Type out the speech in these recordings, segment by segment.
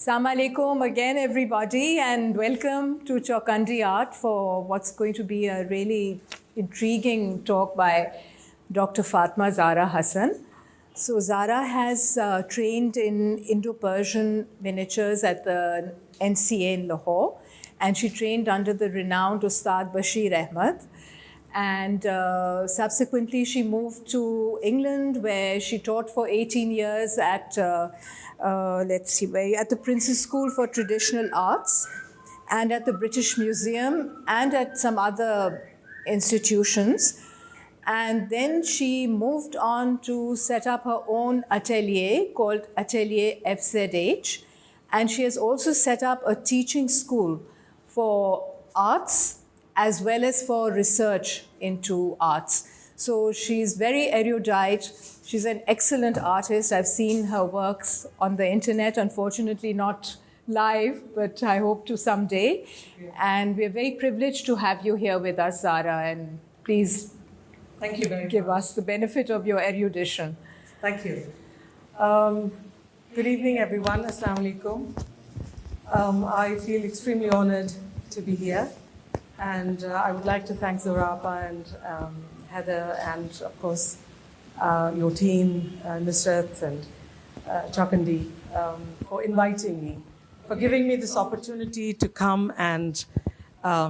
Assalamu alaikum again, everybody, and welcome to Chawkandi Art for what's going to be a really intriguing talk by Dr. Fatima Zahra Hassan. So Zahra has trained in Indo-Persian miniatures at the NCA in Lahore, and she trained under the renowned Ustad Bashir Ahmad. And subsequently, she moved to England, where she taught for 18 years at, at the Prince's School for Traditional Arts, and at the British Museum, and at some other institutions. And then she moved on to set up her own atelier called Atelier FZH. And she has also set up a teaching school for arts, as well as for research into arts. So she's very erudite. She's an excellent artist. I've seen her works on the internet, unfortunately not live, but I hope to someday. And we're very privileged to have you here with us, Zahra, and please Thank you very give much. us the benefit of your erudition. Thank you. Good evening, everyone. Assalamu alaikum. I feel extremely honored to be here. And I would like to thank Zahra and Heather and, of course, your team, Nusrat and Chawkandi, for inviting me, for giving me this opportunity to come and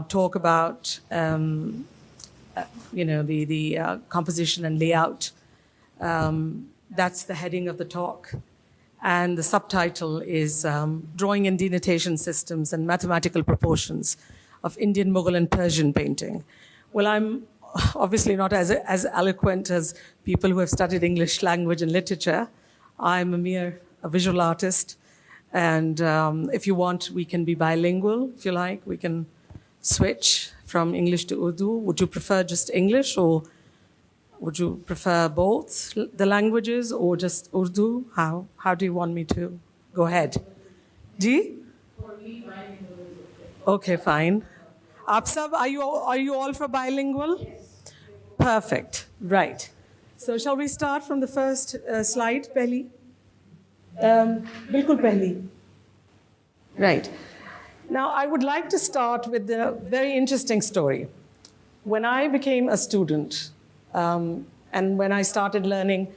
talk about, the composition and layout. That's the heading of the talk. And the subtitle is Drawing and Denotation Systems and Mathematical Proportions of Indian Mughal and Persian Painting. Well, I'm obviously not as eloquent as people who have studied English language and literature. I'm a visual artist. And if you want, we can be bilingual, if you like. We can switch from English to Urdu. Would you prefer just English, or would you prefer both the languages, or just Urdu? How do you want me to go ahead? Ji? Okay, fine. Aap sab, are you all for bilingual? Yes. Perfect. Right. So shall we start from the first slide, Pehli? Bilkul Pehli. Right. Now, I would like to start with a very interesting story. When I became a student, and when I started learning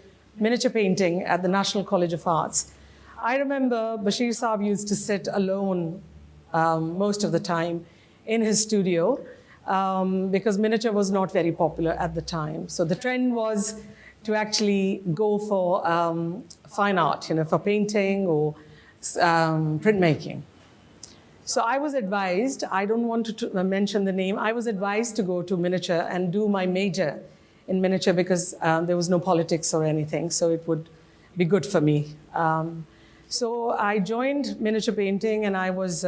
miniature painting at the National College of Arts, I remember Bashir Saab used to sit alone most of the time in his studio because miniature was not very popular at the time. So the trend was to actually go for fine art, for painting or printmaking. So I was advised, I don't want to mention the name, I was advised to go to miniature and do my major in miniature because there was no politics or anything, so it would be good for me. So I joined miniature painting, and I was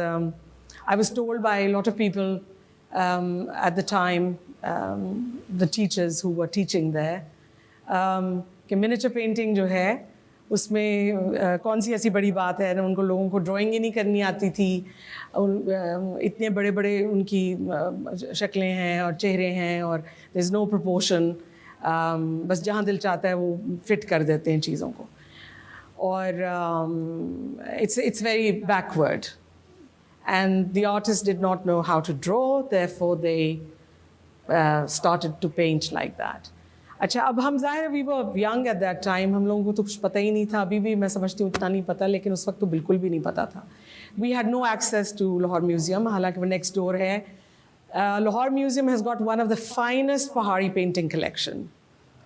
told by a lot of people at the time, the teachers who were teaching there, कि miniature painting जो है, उसमें कौन सी ऐसी बड़ी बात है, उनको लोगों को ड्राइंग ही नहीं करनी आती थी, इतने बड़े-बड़े उनकी शक्लें हैं और चेहरे हैं और there is no proportion, बस जहाँ दिल चाहता है वो फिट कर देते हैं चीज़ों को, और it's very backward. And the artists did not know how to draw, therefore they started to paint like that. अच्छा, अब हम ज़ाहिर we were young at that time, हम लोगों को तो कुछ पता ही नहीं था, अभी भी मैं समझती हूँ उतना नहीं पता, लेकिन उस वक्त तो बिल्कुल भी नहीं पता था. We had no access to Lahore Museum, हालांकि वो next door है. Lahore Museum has got one of the finest Pahari painting collection.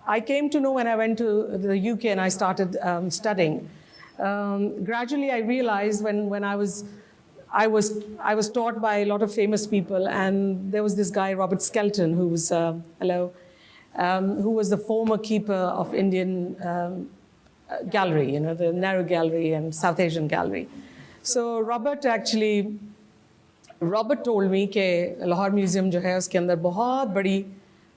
I came to know when I went to the UK and I started studying. Gradually I realized when I was taught by a lot of famous people, and there was this guy, Robert Skelton, who was, who was the former keeper of Indian gallery, the Narrow Gallery and South Asian Gallery. So Robert told me that Lahore Museum जो है उसके अंदर बहुत बड़ी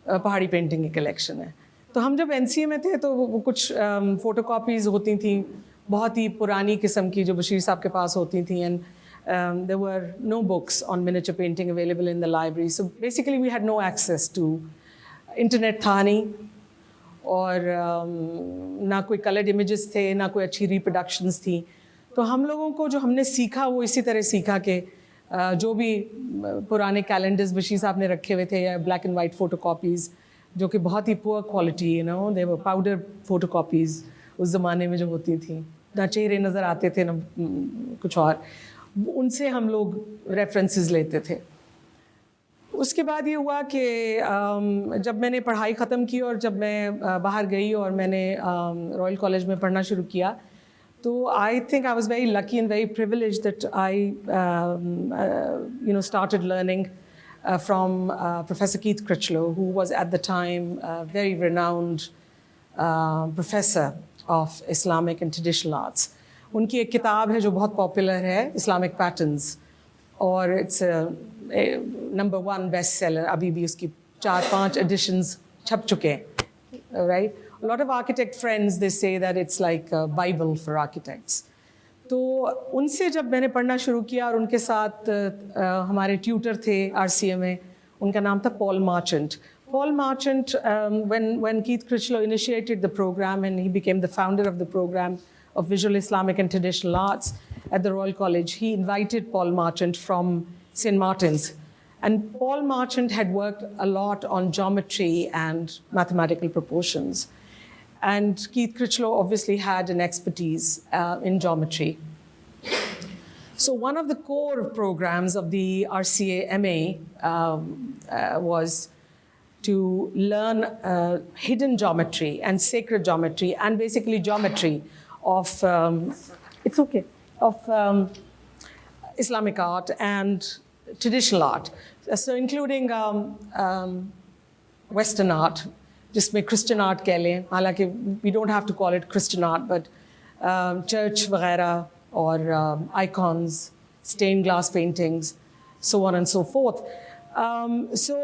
पहाड़ी painting की collection है. तो हम जब NCA में थे तो वो कुछ फोटोकॉपीज होती थी बहुत ही पुरानी किस्म की जो बशीर साहब के पास होती थी, and there were no books on miniature painting available in the library. So basically we had no access to internet था नहीं, और ना कोई colored images थे, ना कोई अच्छी reproductions थी. तो तो हम लोगों को जो हमने सीखा वो इसी तरह सीखा कि जो भी पुराने कैलेंडर्स बशीर साहब ने रखे हुए थे या black and white photo copies जो कि बहुत ही poor quality, you know, they were powder photo copies उस ज़माने में जो होती थी, ना चेहरे नज़र आते थे ना कुछ और, उनसे हम लोग रेफरेंसेस लेते थे। उसके बाद ये हुआ कि जब मैंने पढ़ाई ख़त्म की और जब मैं बाहर गई और मैंने रॉयल कॉलेज में पढ़ना शुरू किया, तो I think I was very lucky and very privileged that I you know started learning from Professor Keith Critchlow, who was at the time a very renowned professor of Islamic and traditional arts. उनकी एक किताब है जो बहुत popular है, Islamic Patterns, और it's a number 1 bestseller. अभी भी उसकी 4-5 editions छप चुके हैं, right? A lot of architect friends, they say that it's like a Bible for architects. तो उनसे जब मैंने पढ़ना शुरू किया और उनके साथ हमारे ट्यूटर थे RCA में, उनका नाम था Paul Marchant. Paul Marchant, when Keith Critchlow initiated the program and he became the founder of the program of Visual Islamic and Traditional Arts at the Royal College, he invited Paul Marchant from St. Martin's. And Paul Marchant had worked a lot on geometry and mathematical proportions. And Keith Critchlow obviously had an expertise in geometry. So one of the core programs of the RCA MA was to learn hidden geometry and sacred geometry and basically geometry of, it's okay, of Islamic art and traditional art. So including Western art, जिसमें Christian art कह लें, हालांकि we don't have to call it Christian art, but church वगैरह और icons, stained glass paintings, so on and so forth. So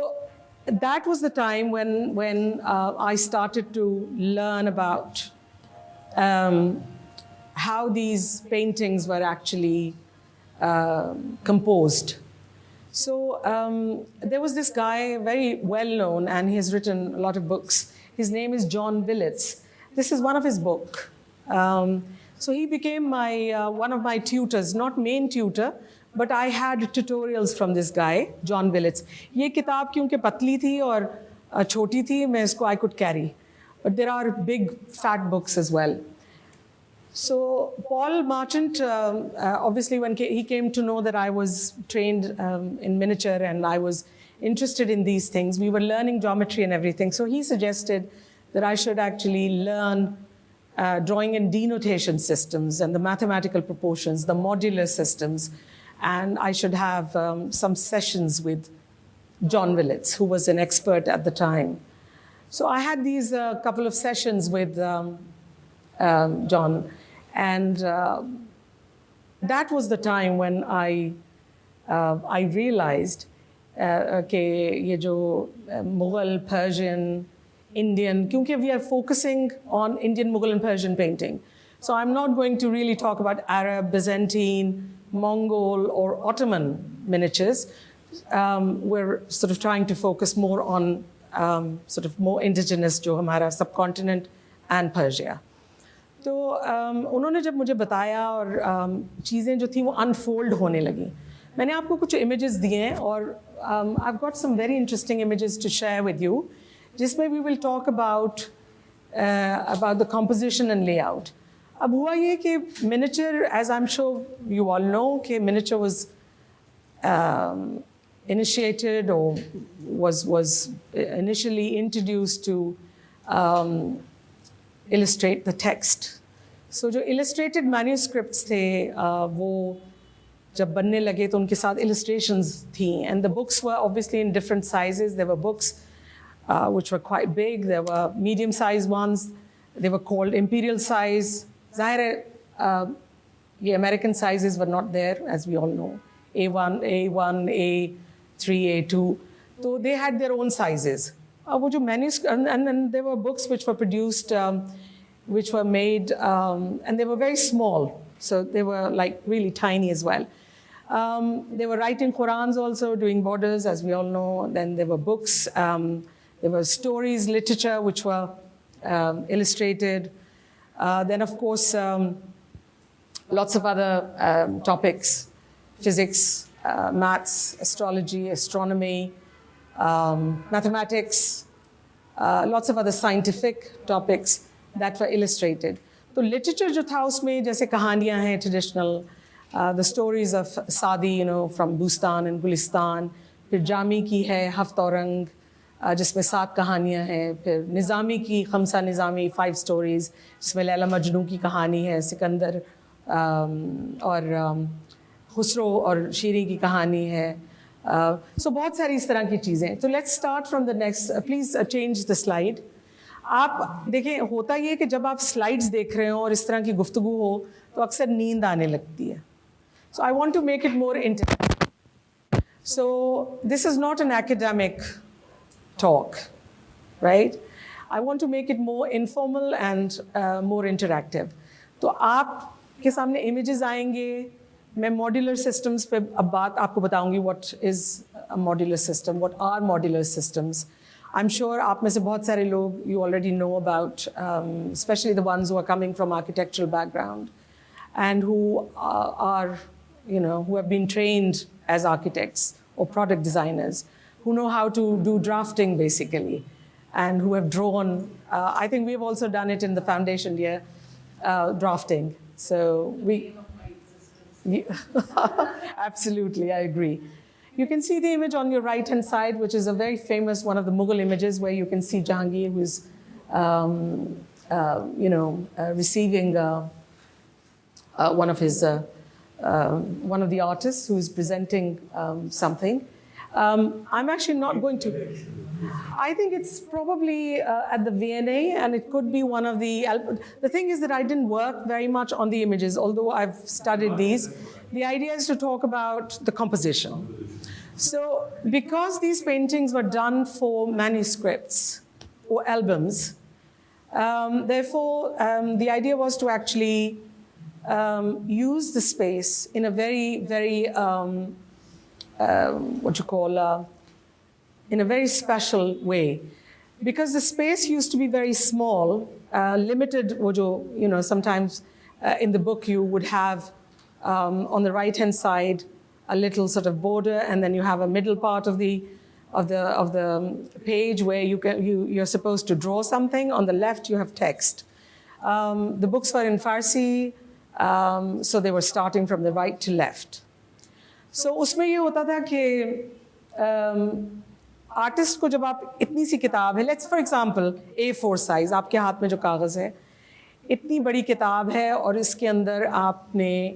that was the time when I started to learn about how these paintings were actually composed. So there was this guy, very well known, and he has written a lot of books. His name is John Willits. This is one of his books. So he became one of my tutors, not main tutor, but I had tutorials from this guy, John Willits. ये किताब क्योंकि पतली थी और छोटी थी, मैं इसको I could carry. But there are big, fat books as well. So Paul Marchant, obviously when he came to know that I was trained in miniature and I was interested in these things, we were learning geometry and everything. So he suggested that I should actually learn drawing and denotation systems and the mathematical proportions, the modular systems, and I should have some sessions with John Willits, who was an expert at the time. So I had these couple of sessions with John. And that was the time when I realized कि ये जो Mughal, Persian, Indian, क्योंकि we are focusing on Indian Mughal and Persian painting. So I'm not going to really talk about Arab, Byzantine, Mongol, or Ottoman miniatures. We're sort of trying to focus more on sort of more indigenous जो हमारा subcontinent and Persia. तो उन्होंने जब मुझे बताया और चीज़ें जो थी वो अनफोल्ड होने लगी, मैंने आपको कुछ इमेजेस दिए हैं और I've got some very interesting images to share with you, जिसमें we will talk about the composition and layout. अब हुआ ये कि miniature, as I'm sure you all know, कि miniature was initiated or was initially introduced to illustrate the text. So जो illustrated manuscripts थे वो जब बनने लगे तो उनके साथ illustrations थी, and the books were obviously in different sizes. There were books which were quite big, there were medium-sized ones, they were called imperial size. Zahra, the American sizes were not there, as we all know, A1, A3, A2. So they had their own sizes. वो जो manuscript, and there were books which were produced, which were made, and they were very small. So they were like really tiny as well. They were writing Qurans also, doing borders, as we all know. Then there were books. There were stories, literature, which were illustrated. Then, of course, lots of other topics, physics, maths, astrology, astronomy, mathematics, lots of other scientific topics that were illustrated. So literature जो था उसमें जैसे कहानियाँ हैं traditional, the stories of Saadi, you know, from Bustan and Gulistan, फिर जामी की है हफ्त औरंग जिसमें 7 कहानियाँ हैं, फिर निज़ामी की खमसा निज़ामी 5 stories जिसमें लैला मजनू की कहानी है, सिकंदर और खुसरो और शीरी की कहानी है. So बहुत सारी इस तरह की चीज़ें. So let's start from the next. Please change the slide. आप देखें, होता ये है कि जब आप स्लाइड्स देख रहे हो और इस तरह की गुफ्तगू हो तो अक्सर नींद आने लगती है. So I want to make it more interactive. So this is not an academic talk, right? I want to make it more informal and more interactive. तो आपके सामने images आएंगे. मैं modular systems पे अब बात आपको बताऊंगी. What is a modular system? What are modular systems? I'm sure आप में से बहुत सारे लोग you already know about, especially the ones who are coming from architectural background and who are, you know, who have been trained as architects or product designers, who know how to do drafting basically, and who have drawn. I think we've also done it in the foundation year, drafting. So we. Absolutely, I agree. You can see the image on your right-hand side, which is a very famous one of the Mughal images, where you can see Jahangir, who is, receiving one of the artists who is presenting something. I'm actually not going to. I think it's probably at the V&A, and it could be one of the. The thing is that I didn't work very much on the images, although I've studied these. The idea is to talk about the composition. So, because these paintings were done for manuscripts or albums, therefore, the idea was to actually use the space in a very, very in a very special way. Because the space used to be very small, limited, sometimes in the book you would have on the right-hand side a little sort of border, and then you have a middle part of the page where you're supposed to draw something. On the left you have text. The books were in Farsi, so they were starting from the right to left. So उसमें ये होता था कि artist को जब आप इतनी सी किताब है, let's for example A4 size आपके हाथ में जो कागज़ है, इतनी बड़ी किताब है और इसके अंदर आपने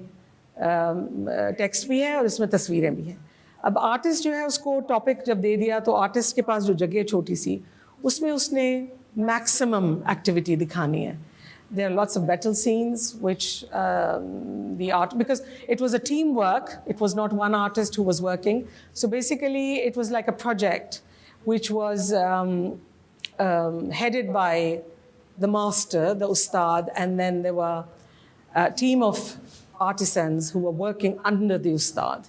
टेक्स्ट भी है और इसमें तस्वीरें भी हैं. अब आर्टिस्ट जो है उसको टॉपिक जब दे दिया तो आर्टिस्ट के पास जो जगह छोटी सी, उसमें उसने मैक्सिमम एक्टिविटी दिखानी है. There are lots of battle scenes which because it was a teamwork, it was not one artist who was working. So basically it was like a project which was headed by the master, the ustad, and then there were a team of artisans who were working under the ustad,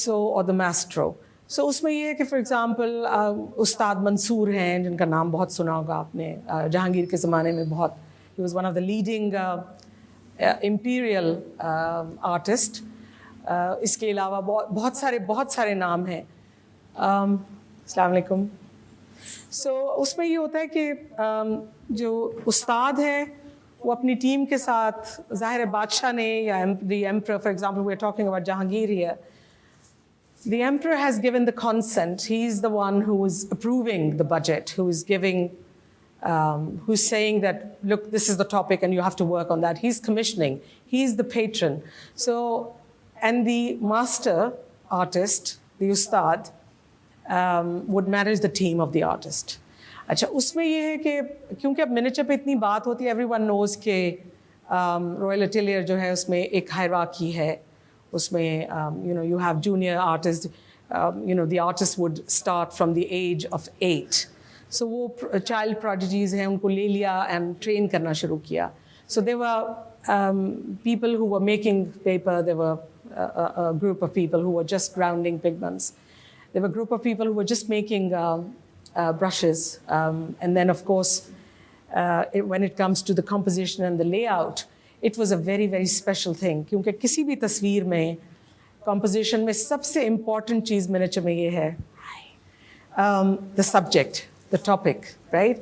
or the maestro. So उसमें ये है कि for example उस्ताद मंसूर हैं जिनका नाम बहुत सुना होगा आपने, जहांगीर के ज़माने में बहुत. He was one of the leading imperial artists. इसके अलावा बहुत सारे नाम हैं. अस्सलाम वालेकुम. So उसमें ये होता है कि जो उस्ताद है वो अपनी टीम के साथ, ज़ाहिर है बादशाह ने या the emperor, for example, we are talking about Jahangir here. The emperor has given the consent. He's the one who is approving the budget, who is giving. Who's saying that, look, this is the topic and you have to work on that. He's commissioning. He's the patron. So, and the master artist, the ustad, would manage the team of the artist. अच्छा, उसमें ये है कि क्योंकि अब miniature पे इतनी बात होती है, everyone knows कि रॉयल अटेलियर जो है उसमें एक हायरार्की है. उसमें you have junior artists. The artist would start from the age of 8. So वो child prodigies हैं, उनको ले लिया and train करना शुरू किया. So there were people who were making paper. There were a group of people who were just grounding pigments. There were a group of people who were just making brushes. And then, of course, when it comes to the composition and the layout, it was a very, very special thing. क्योंकि किसी भी तस्वीर में, composition में सबसे important चीज़ miniature में ये है, the subject, the topic, right?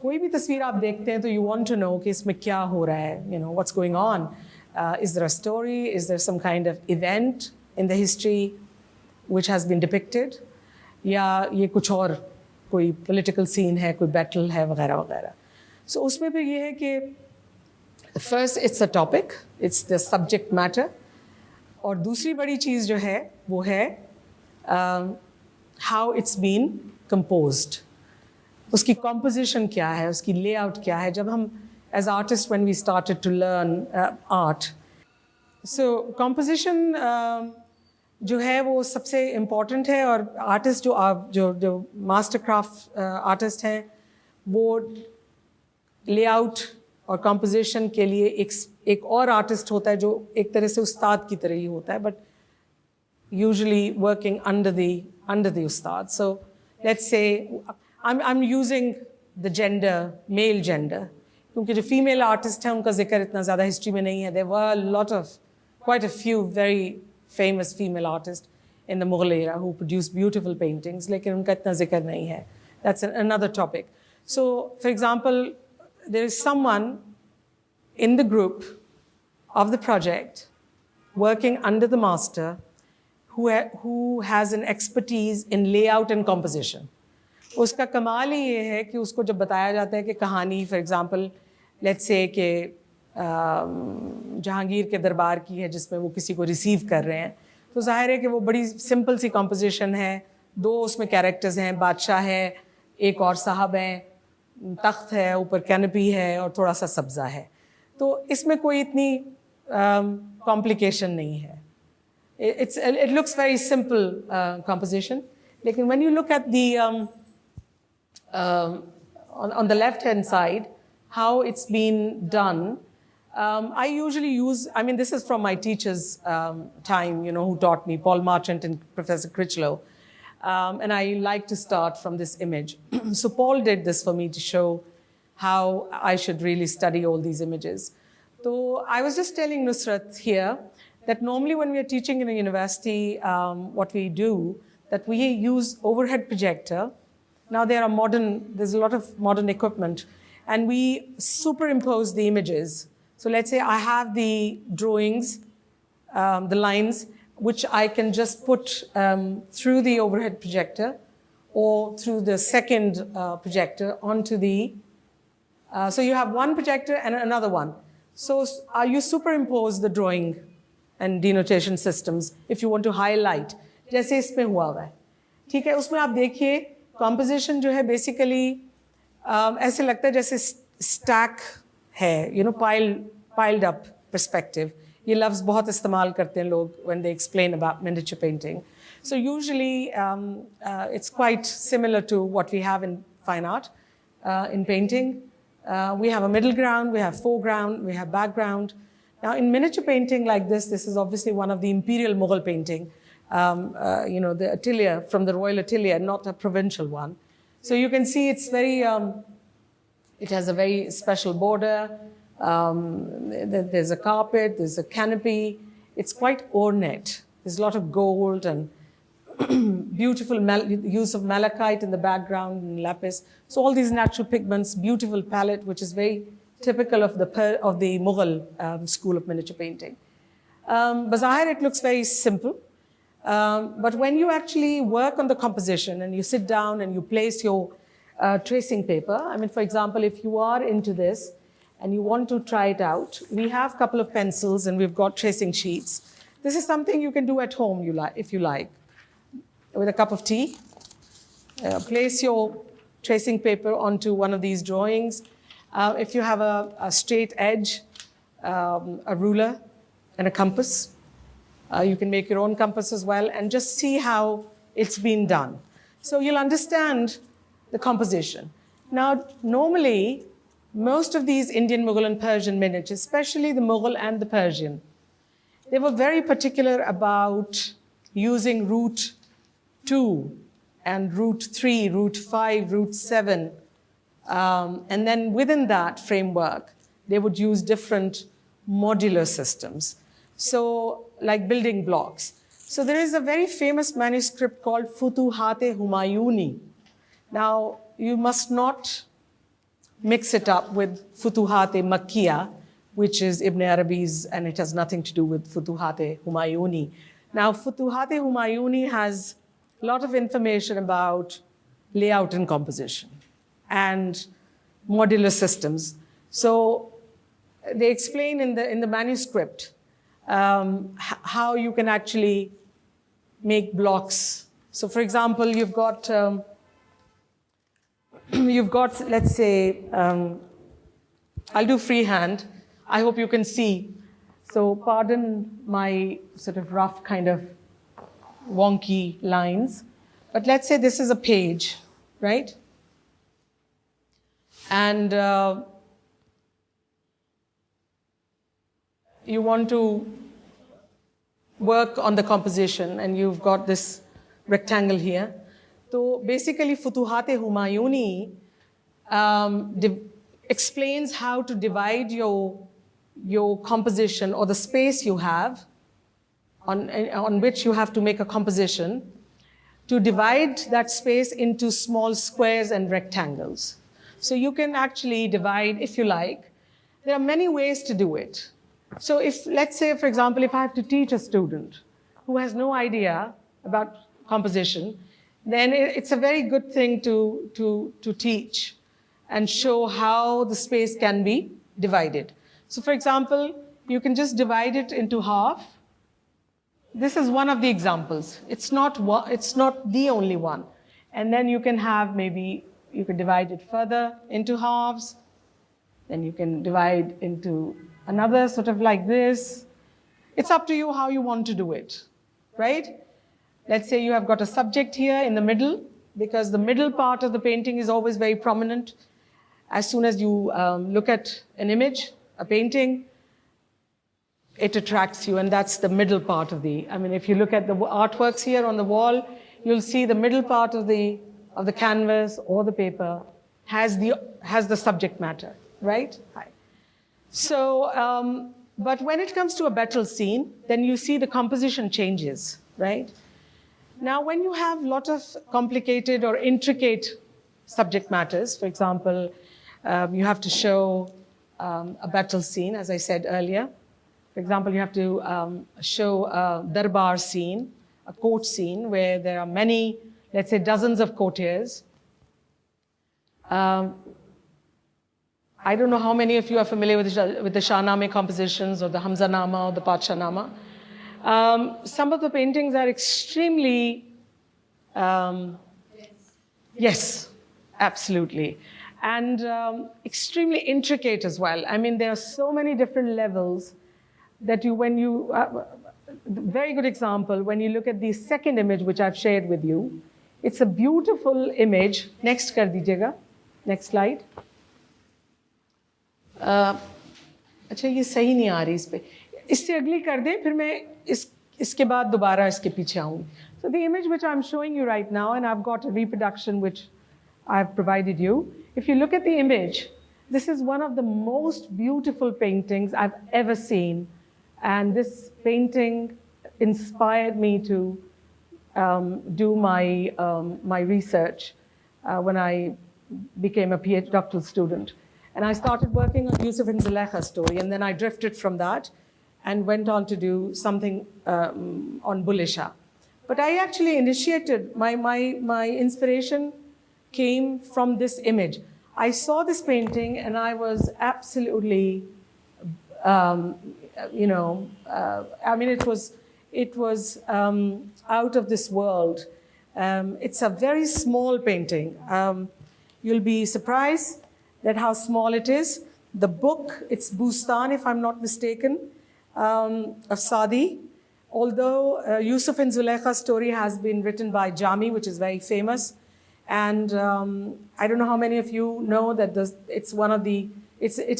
कोई भी तस्वीर आप देखते हैं तो you want to know कि इसमें क्या हो रहा है, you know, what's going on. Is there a story? Is there some kind of event in the history which has been depicted? या ये कुछ और कोई political scene है, कोई battle है वगैरह वगैरह. So उसमें फिर ये है कि first it's a topic, it's the subject matter. और दूसरी बड़ी चीज़ जो है वो है how it's been composed. उसकी composition क्या है, उसकी layout क्या है. जब हम as artists when we started to learn art, so composition जो है वो सबसे important है. और artist जो master craft artist हैं वो layout और composition के लिए एक और artist होता है जो एक तरह से उस्ताद की तरह ही होता है, but usually working under the ustad. So let's say I'm using the gender, male gender, क्योंकि जो female artists हैं उनका जिक्र इतना ज़्यादा history में नहीं है. There were quite a few very famous female artists in the Mughal era who produced beautiful paintings, लेकिन उनका इतना जिक्र नहीं है. That's another topic. So for example, there is someone in the group of the project working under the master who has an expertise in layout and composition. उसका कमाल ही ये है कि उसको जब बताया जाता है कि कहानी, for example, let's say कि जहांगीर के दरबार की है जिसमें वो किसी को रिसीव कर रहे हैं, तो जाहिर है कि वो बड़ी सिंपल सी composition है. 2 उसमें कैरेक्टर्स हैं, बादशाह है, एक और साहब हैं, तख्त है, ऊपर कैनपी है और थोड़ा सा सब्ज़ा है. तो इसमें कोई इतनी complication नहीं है. It looks very simple composition. Like when you look at the on the left hand side, how it's been done, I usually use, I mean, this is from my teacher's time, you know, who taught me, Paul Marchant and Professor Critchlow. And I like to start from this image. So Paul did this for me to show how I should really study all these images. So I was just telling Nusrat here that normally when we are teaching in a university, what we do, that we use overhead projector. Now there's a lot of modern equipment, and we superimpose the images. So let's say I have the drawings, the lines, which I can just put through the overhead projector or through the second projector onto the, so you have one projector and another one. So you superimpose the drawing and denotation systems if you want to highlight, जैसे इसमें हुआ है. ठीक है, उसमें आप देखिए composition जो है basically ऐसे लगता है जैसे stack है, you know, piled up perspective. ये लफ्ज़ बहुत इस्तेमाल करते हैं लोग when they explain about miniature painting. So usually it's quite similar to what we have in fine art, in painting. We have a middle ground, we have foreground, we have background. Now in miniature painting like this is obviously one of the imperial Mughal painting, you know, the atelier, from the royal atelier, not a provincial one. So you can see it's very, it has a very special border. There's a carpet, there's a canopy. It's quite ornate. There's a lot of gold and beautiful use of malachite in the background and lapis. So all these natural pigments, beautiful palette, which is very typical of the Mughal school of miniature painting. Bazahir, it looks very simple. But when you actually work on the composition and you sit down and you place your tracing paper, I mean, for example, if you are into this and you want to try it out, we have a couple of pencils and we've got tracing sheets. This is something you can do at home if you like. With a cup of tea, place your tracing paper onto one of these drawings. If you have a straight edge, a ruler and a compass, you can make your own compass as well and just see how it's been done. So you'll understand the composition. Now, normally, most of these Indian Mughal and Persian miniatures, especially the Mughal and the Persian, they were very particular about using root 2 and root 3, root 5, root 7. And then within that framework, they would use different modular systems. So, like building blocks. So there is a very famous manuscript called Futuhat-e-Humayuni. Now, you must not mix it up with Futuhat-e-Makkiyah, which is Ibn Arabi's, and it has nothing to do with Futuhat-e-Humayuni. Now, Futuhat-e-Humayuni has a lot of information about layout and composition and modular systems. So they explain in the manuscript how you can actually make blocks. So for example, you've got, let's say, I'll do freehand. I hope you can see. So pardon my sort of rough kind of wonky lines. But let's say this is a page, right? And you want to work on the composition, and you've got this rectangle here. So basically, Futuhat-e-Humayuni explains how to divide your composition, or the space you have on which you have to make a composition, to divide that space into small squares and rectangles. So you can actually divide, if you like. There are many ways to do it. So if, let's say, for example, if I have to teach a student who has no idea about composition, then it's a very good thing to teach and show how the space can be divided. So for example, you can just divide it into half. This is one of the examples. It's not the only one. And then you can have maybe, you can divide it further into halves. Then you can divide into another sort of like this. It's up to you how you want to do it, right? Let's say you have got a subject here in the middle, because the middle part of the painting is always very prominent. As soon as you look at an image, a painting, it attracts you, and that's the middle part of the, I mean, if you look at the artworks here on the wall, you'll see the middle part of the canvas or the paper has the subject matter, right? So, but when it comes to a battle scene, then you see the composition changes, right? Now, when you have a lot of complicated or intricate subject matters, for example, you have to show a battle scene, as I said earlier. For example, you have to show a darbar scene, a court scene, where there are many, let's say, dozens of courtiers. I don't know how many of you are familiar with the Shahnameh compositions, or the Hamzanama, or the Padshahnama. Some of the paintings are extremely, yes, absolutely. And extremely intricate as well. I mean, there are so many different levels that very good example, when you look at the second image, which I've shared with you, it's a beautiful image. Next kar dijiyega. Next slide. अच्छा ये सही नहीं आ रही इस पे, इससे अगली कर दें, फिर मैं इसके बाद दोबारा इसके पीछे आऊँ. So the image which I'm showing you right now, and I've got a reproduction which I've provided you. If you look at the image, this is one of the most beautiful paintings I've ever seen. And this painting inspired me to do my research when I became a PhD doctoral student. And I started working on Yusuf and Zulaikha's story, and then I drifted from that and went on to do something on Bulleh Shah. But I actually initiated, my inspiration came from this image. I saw this painting and I was absolutely, I mean, it was out of this world. It's a very small painting. You'll be surprised at how small it is. The book, it's Bustan, if I'm not mistaken, of Saadi. Although Yusuf and Zulaikha's story has been written by Jami, which is very famous. And I don't know how many of you know that it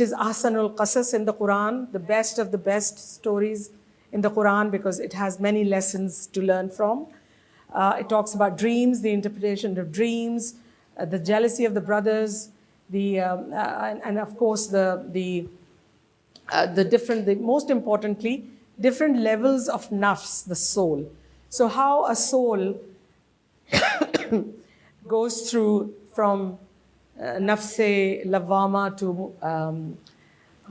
is Ahsanul Qasas in the Quran, the best of the best stories in the Quran, because it has many lessons to learn from. It talks about dreams, the interpretation of dreams, the jealousy of the brothers, and of course the most importantly, different levels of nafs, the soul. So how a soul goes through from nafse lawama to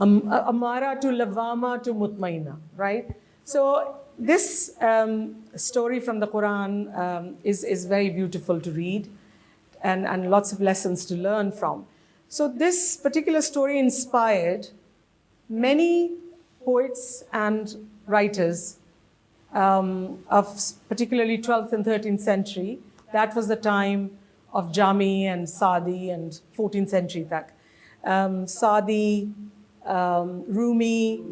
amara to lawama to mutmaina, right? So this story from the Quran is very beautiful to read and lots of lessons to learn from. So this particular story inspired many poets and writers of particularly 12th and 13th century. That was the time of Jami and Saadi and 14th century tak. Saadi, Rumi,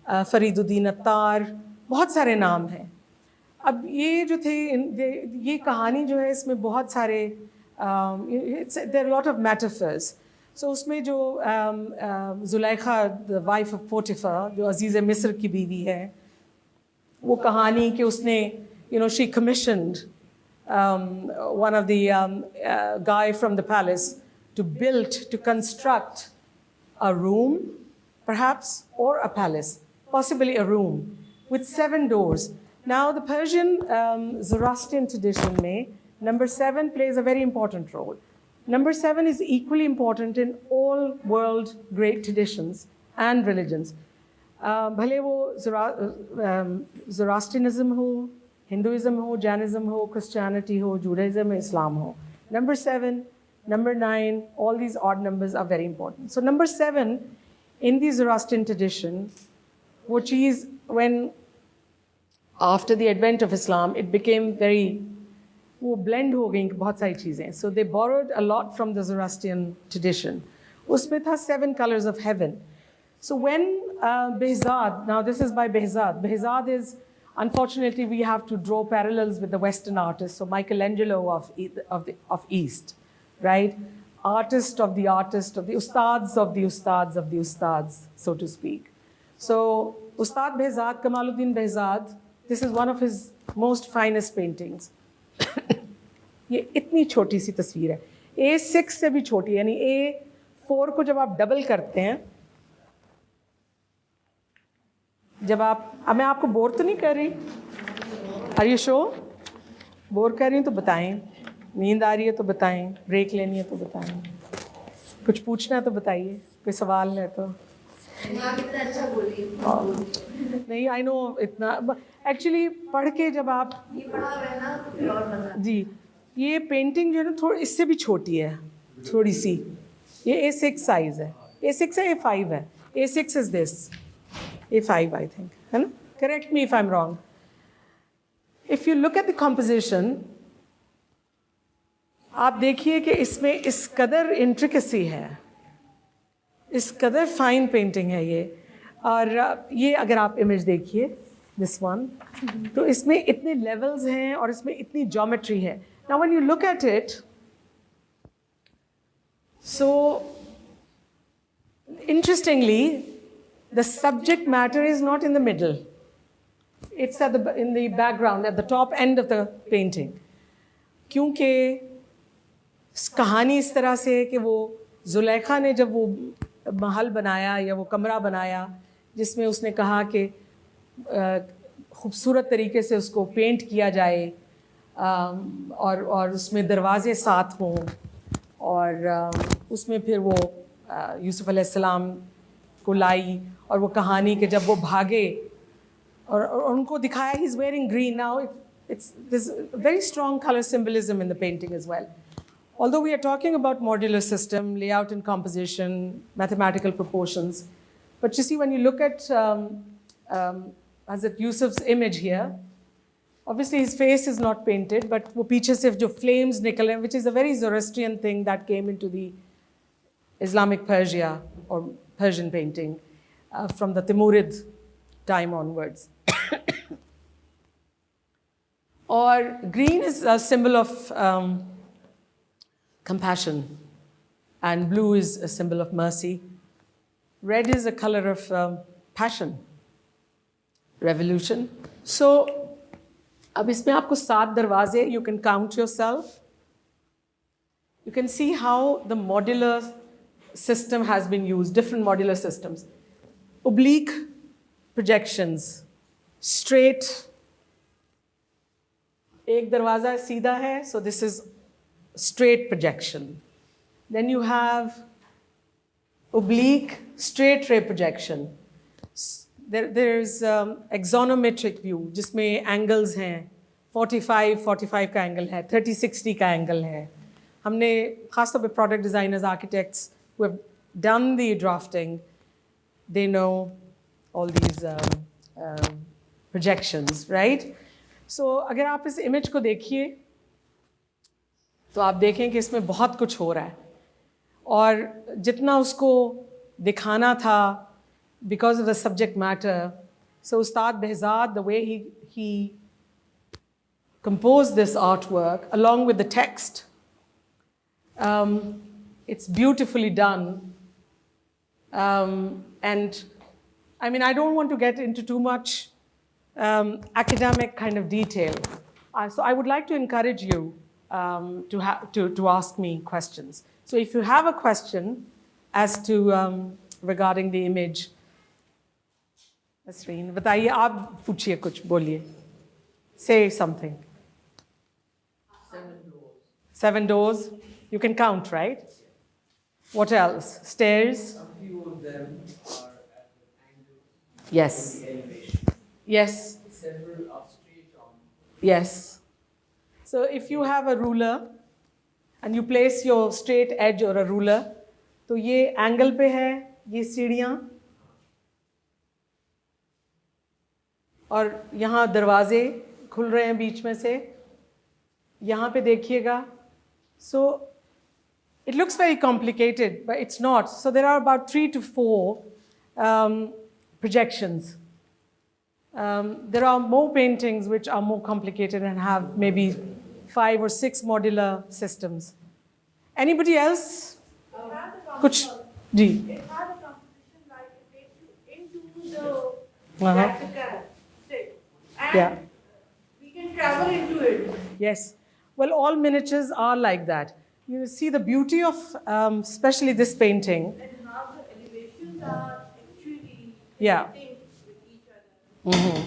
Fariduddin Attar, बहुत सारे नाम हैं. अब ये जो थे ये कहानी जो है इसमें बहुत सारे there are a lot of metaphors. So उसमें जो Zulaikha, the wife of Potiphar, जो अजीज़ मिस्र की बीवी है, वो कहानी कि उसने, she commissioned one of the guy from the palace to construct a room, perhaps, or a palace, possibly a room, with 7 doors. Now, the Persian Zoroastrian tradition में, number 7 plays a very important role. Number 7 is equally important in all world great traditions and religions. भले वो Zoroastrianism हो, Hinduism हो, Jainism हो, Christianity हो, Judaism, Islam हो. Number 7, number 9, all these odd numbers are very important. So number 7 in the Zoroastrian tradition, which is when after the advent of Islam, it became very, वो blend हो गई बहुत सारी चीजें. So they borrowed a lot from the Zoroastrian tradition. उसमें था 7 colors of heaven. So when Behzad, now this is by Behzad. Behzad is, unfortunately, we have to draw parallels with the Western artists. So Michelangelo of East, right? Artist of the ustads of the ustads of the ustads, so to speak. So Ustad Behzad, Kamaluddin Behzad, this is one of his most finest paintings. ये इतनी छोटी सी तस्वीर है. A6 से भी छोटी, यानी A4 को जब आप डबल करते हैं, जब अब मैं आपको बोर तो नहीं कर रही? Are you sure? बोर कर रही हूँ तो बताएं, नींद आ रही है तो बताएं, ब्रेक लेनी है तो बताएं, कुछ पूछना है तो बताइए, कोई सवाल है तो. अच्छा नहीं, आई नो इतना एक्चुअली पढ़ के जब आप ये पढ़ा है ना जी, ये पेंटिंग जो है ना थोड़ी इससे भी छोटी है, थोड़ी सी. ये A6 साइज है, A6 है, A5 है. A6 is this, A5 I think, है ना? Correct me if I'm wrong. If you look at the composition, आप देखिए कि इसमें इस कदर इंट्रिकेसी है, इस कदर फाइन पेंटिंग है ये. और ये अगर आप इमेज देखिए, दिस वन, तो इसमें इतने लेवल्स हैं और इसमें इतनी ज्योमेट्री है. Now when you look at it, so interestingly, the subject matter is not in the middle. It's in the background, at the top end of the painting. क्योंकि कहानी इस तरह से है कि वो जुलेखा ने जब वो महल बनाया या वो कमरा बनाया जिसमें उसने कहा कि खूबसूरत तरीके से उसको पेंट किया जाए और उसमें दरवाजे 7 हों और उसमें फिर वो यूसुफ अलैहिस्सलाम को लाई और वो कहानी कि जब वो भागे और उनको दिखाया he is wearing green. Now it's there's very strong color symbolism in the painting as well. Although we are talking about modular system, layout and composition, mathematical proportions, but you see when you look at Hazrat Yusuf's image here, obviously his face is not painted, but वो पीछे से जो flames निकले, which is a very Zoroastrian thing that came into the Islamic Persia or Persian painting from the Timurid time onwards. Or green is a symbol of compassion, and blue is a symbol of mercy. Red is a color of passion, revolution. So, अब इसमें आपको 7 दरवाजे, you can count yourself. You can see how the modular system has been used, different modular systems. oblique projections, straight. एक दरवाज़ा सीधा है, so this is straight projection. Then you have oblique straight ray projection. There's axonometric view, जिसमें angles हैं, 45 का angle है, 30-60 का angle है. हमने खासतौर पे product designers, architects who have done the drafting, they know all these projections, right? So अगर आप इस image को देखिए, तो आप देखें कि इसमें बहुत कुछ हो रहा है. और जितना उसको दिखाना था, because of the subject matter, so Ustad Behzad, the way he composed this artwork along with the text, it's beautifully done. And I mean, I don't want to get into too much academic kind of detail. So I would like to encourage you to ask me questions. So if you have a question as to regarding the image, Nasreen, बताइए, आप पूछिए कुछ, बोलिए. Say something. 7 doors. You can count, right? What else? Stairs? A few of them are at an angle. Yes. The elevation. Yes. Several are straight on. Yes. So if you have a ruler and you place your straight edge or a ruler, तो ये angle पे है, ये सीढ़ियाँ, और यहाँ दरवाजे खुल रहे हैं बीच में से, यहाँ पे देखिएगा. So it looks very complicated, but it's not. So there are about 3 to 4 projections. There are more paintings which are more complicated and have maybe 5 or 6 modular systems. Anybody else? Kuch? Ji. It had a composition like it takes you into the practical state. And Yeah. we can travel into it. Yes. Well, all miniatures are like that. You see the beauty of especially this painting. And how the elevations are actually Yeah. synced with each other.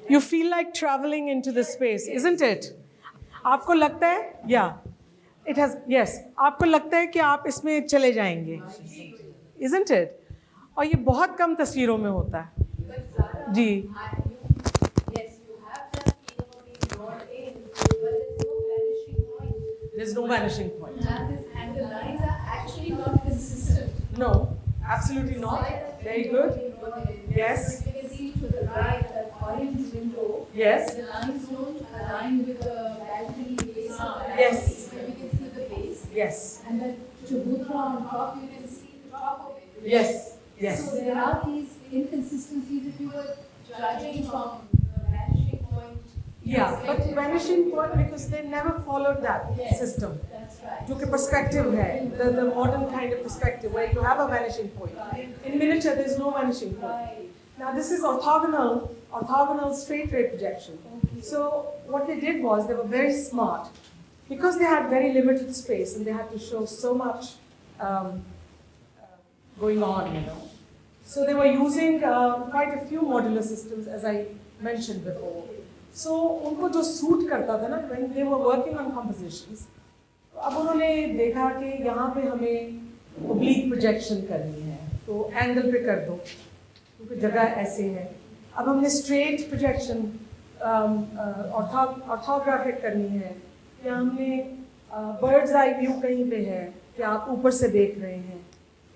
You feel like traveling into the space, isn't it? आपको लगता है? Yeah. It has, yes. आपको लगता है कि आप इसमें चले जाएंगे. Isn't it? और ये बहुत कम तस्वीरों में होता है. जी. Yes, you have that being drawn in, but there's no vanishing point. There's no vanishing point. And the lines are actually not consistent. No, absolutely not. Very good. Yes. You can see to the right, that orange window. Yes. The lines don't align with the balcony base of the balcony. Yes. Where we can see the base. Yes. And then Chabutra on top, you can see the top of it. Yes. Yes. So there are these inconsistencies if you were judging from the vanishing point. Yeah, but vanishing point because they never followed that system. That's right. जो कि perspective है, the modern kind of perspective where you have a vanishing point. In miniature, there's no vanishing point. Right. Now this is orthogonal straight ray projection. So what they did was they were very smart because they had very limited space and they had to show so much going on, you know. So they were using quite a few modular systems, as I mentioned before. So उनको जो suit करता था ना, when they were working on compositions, अब उन्होंने देखा कि यहाँ पे हमें oblique projection करनी है, तो angle पे कर दो, क्योंकि जगह ऐसे है. अब हमने straight projection orthographic करनी है, या हमने bird's eye view कहीं पे है, कि आप ऊपर से देख रहे हैं,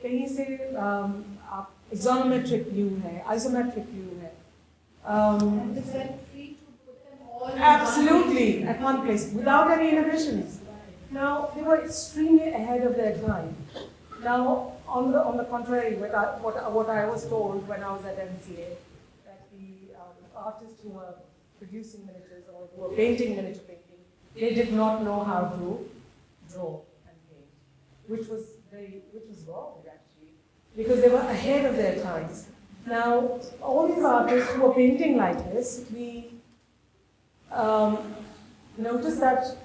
कहीं से आप axonometric view है, isometric view है. And is that free to put them all in Absolutely, at one place, without any inhibitions. Now, they were extremely ahead of their time. Now, on the contrary, what I was told when I was at NCA, that the artists who were producing miniatures or who were painting miniature painting, they did not know how to draw and paint, which was wrong actually, because they were ahead of their times. Now, all these artists who were painting like this, we noticed that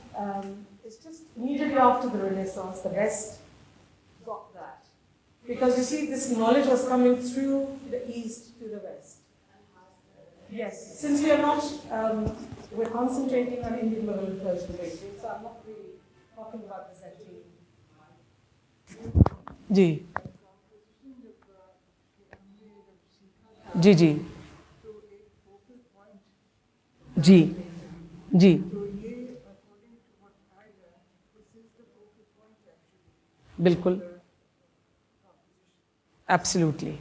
it's just immediately after the Renaissance, the West got that. Because you see, this knowledge was coming through the east to the west. Yes, since we are not, we're concentrating on Indian Mughal and Persian basics, so I'm not really talking about this actually. जी जी जी जी जी बिल्कुल absolutely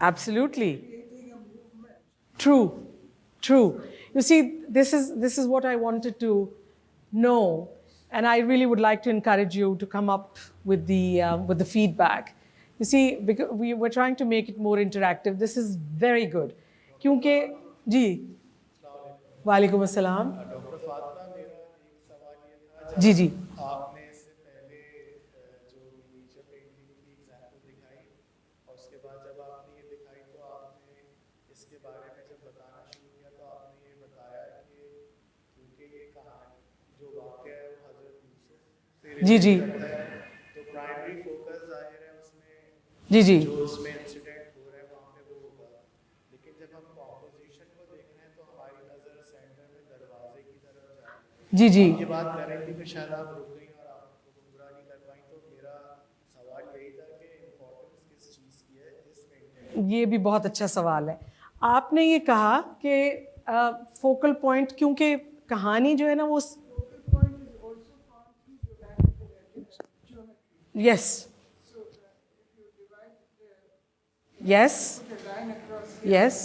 Absolutely. True, true. You see, this is what I wanted to know, and I really would like to encourage you to come up with the feedback. You see, because we were trying to make it more interactive. This is very good. क्योंकि जी वालेकुम अस्सलाम doctor Fatima मेरा एक सवाल ये था जी जी आपने इससे पहले जो नीचे पेंटिंग की एग्जांपल दिखाई और उसके बाद जब आपने ये दिखाई तो आपने इसके बारे में जब बताना शुरू किया तो आपने ये बताया कि क्योंकि ये कहानी जो वाक़या है वो हज़रत यूसुफ से जी जी करता है तो प्राइमरी फोकस जाहिर है उसमें जी जी जो उसमें इंसिडेंट हो रहा है वहाँ पे वो होगा लेकिन जब हम कॉम्पोजिशन को देख रहे हैं तो हमारी नज़र सेंटर में दरवाजे की तरफ जा रही है जी जी ये बात कर रही थी कि शायद आप रुक गई और आपको पूरा नहीं कर पाई तो मेरा सवाल यही था कि इम्पोर्टेंस किस चीज़ की है इस पेंटिंग ये भी बहुत अच्छा सवाल है आपने ये कहा कि फोकल पॉइंट क्योंकि कहानी जो है ना वो yes yes yes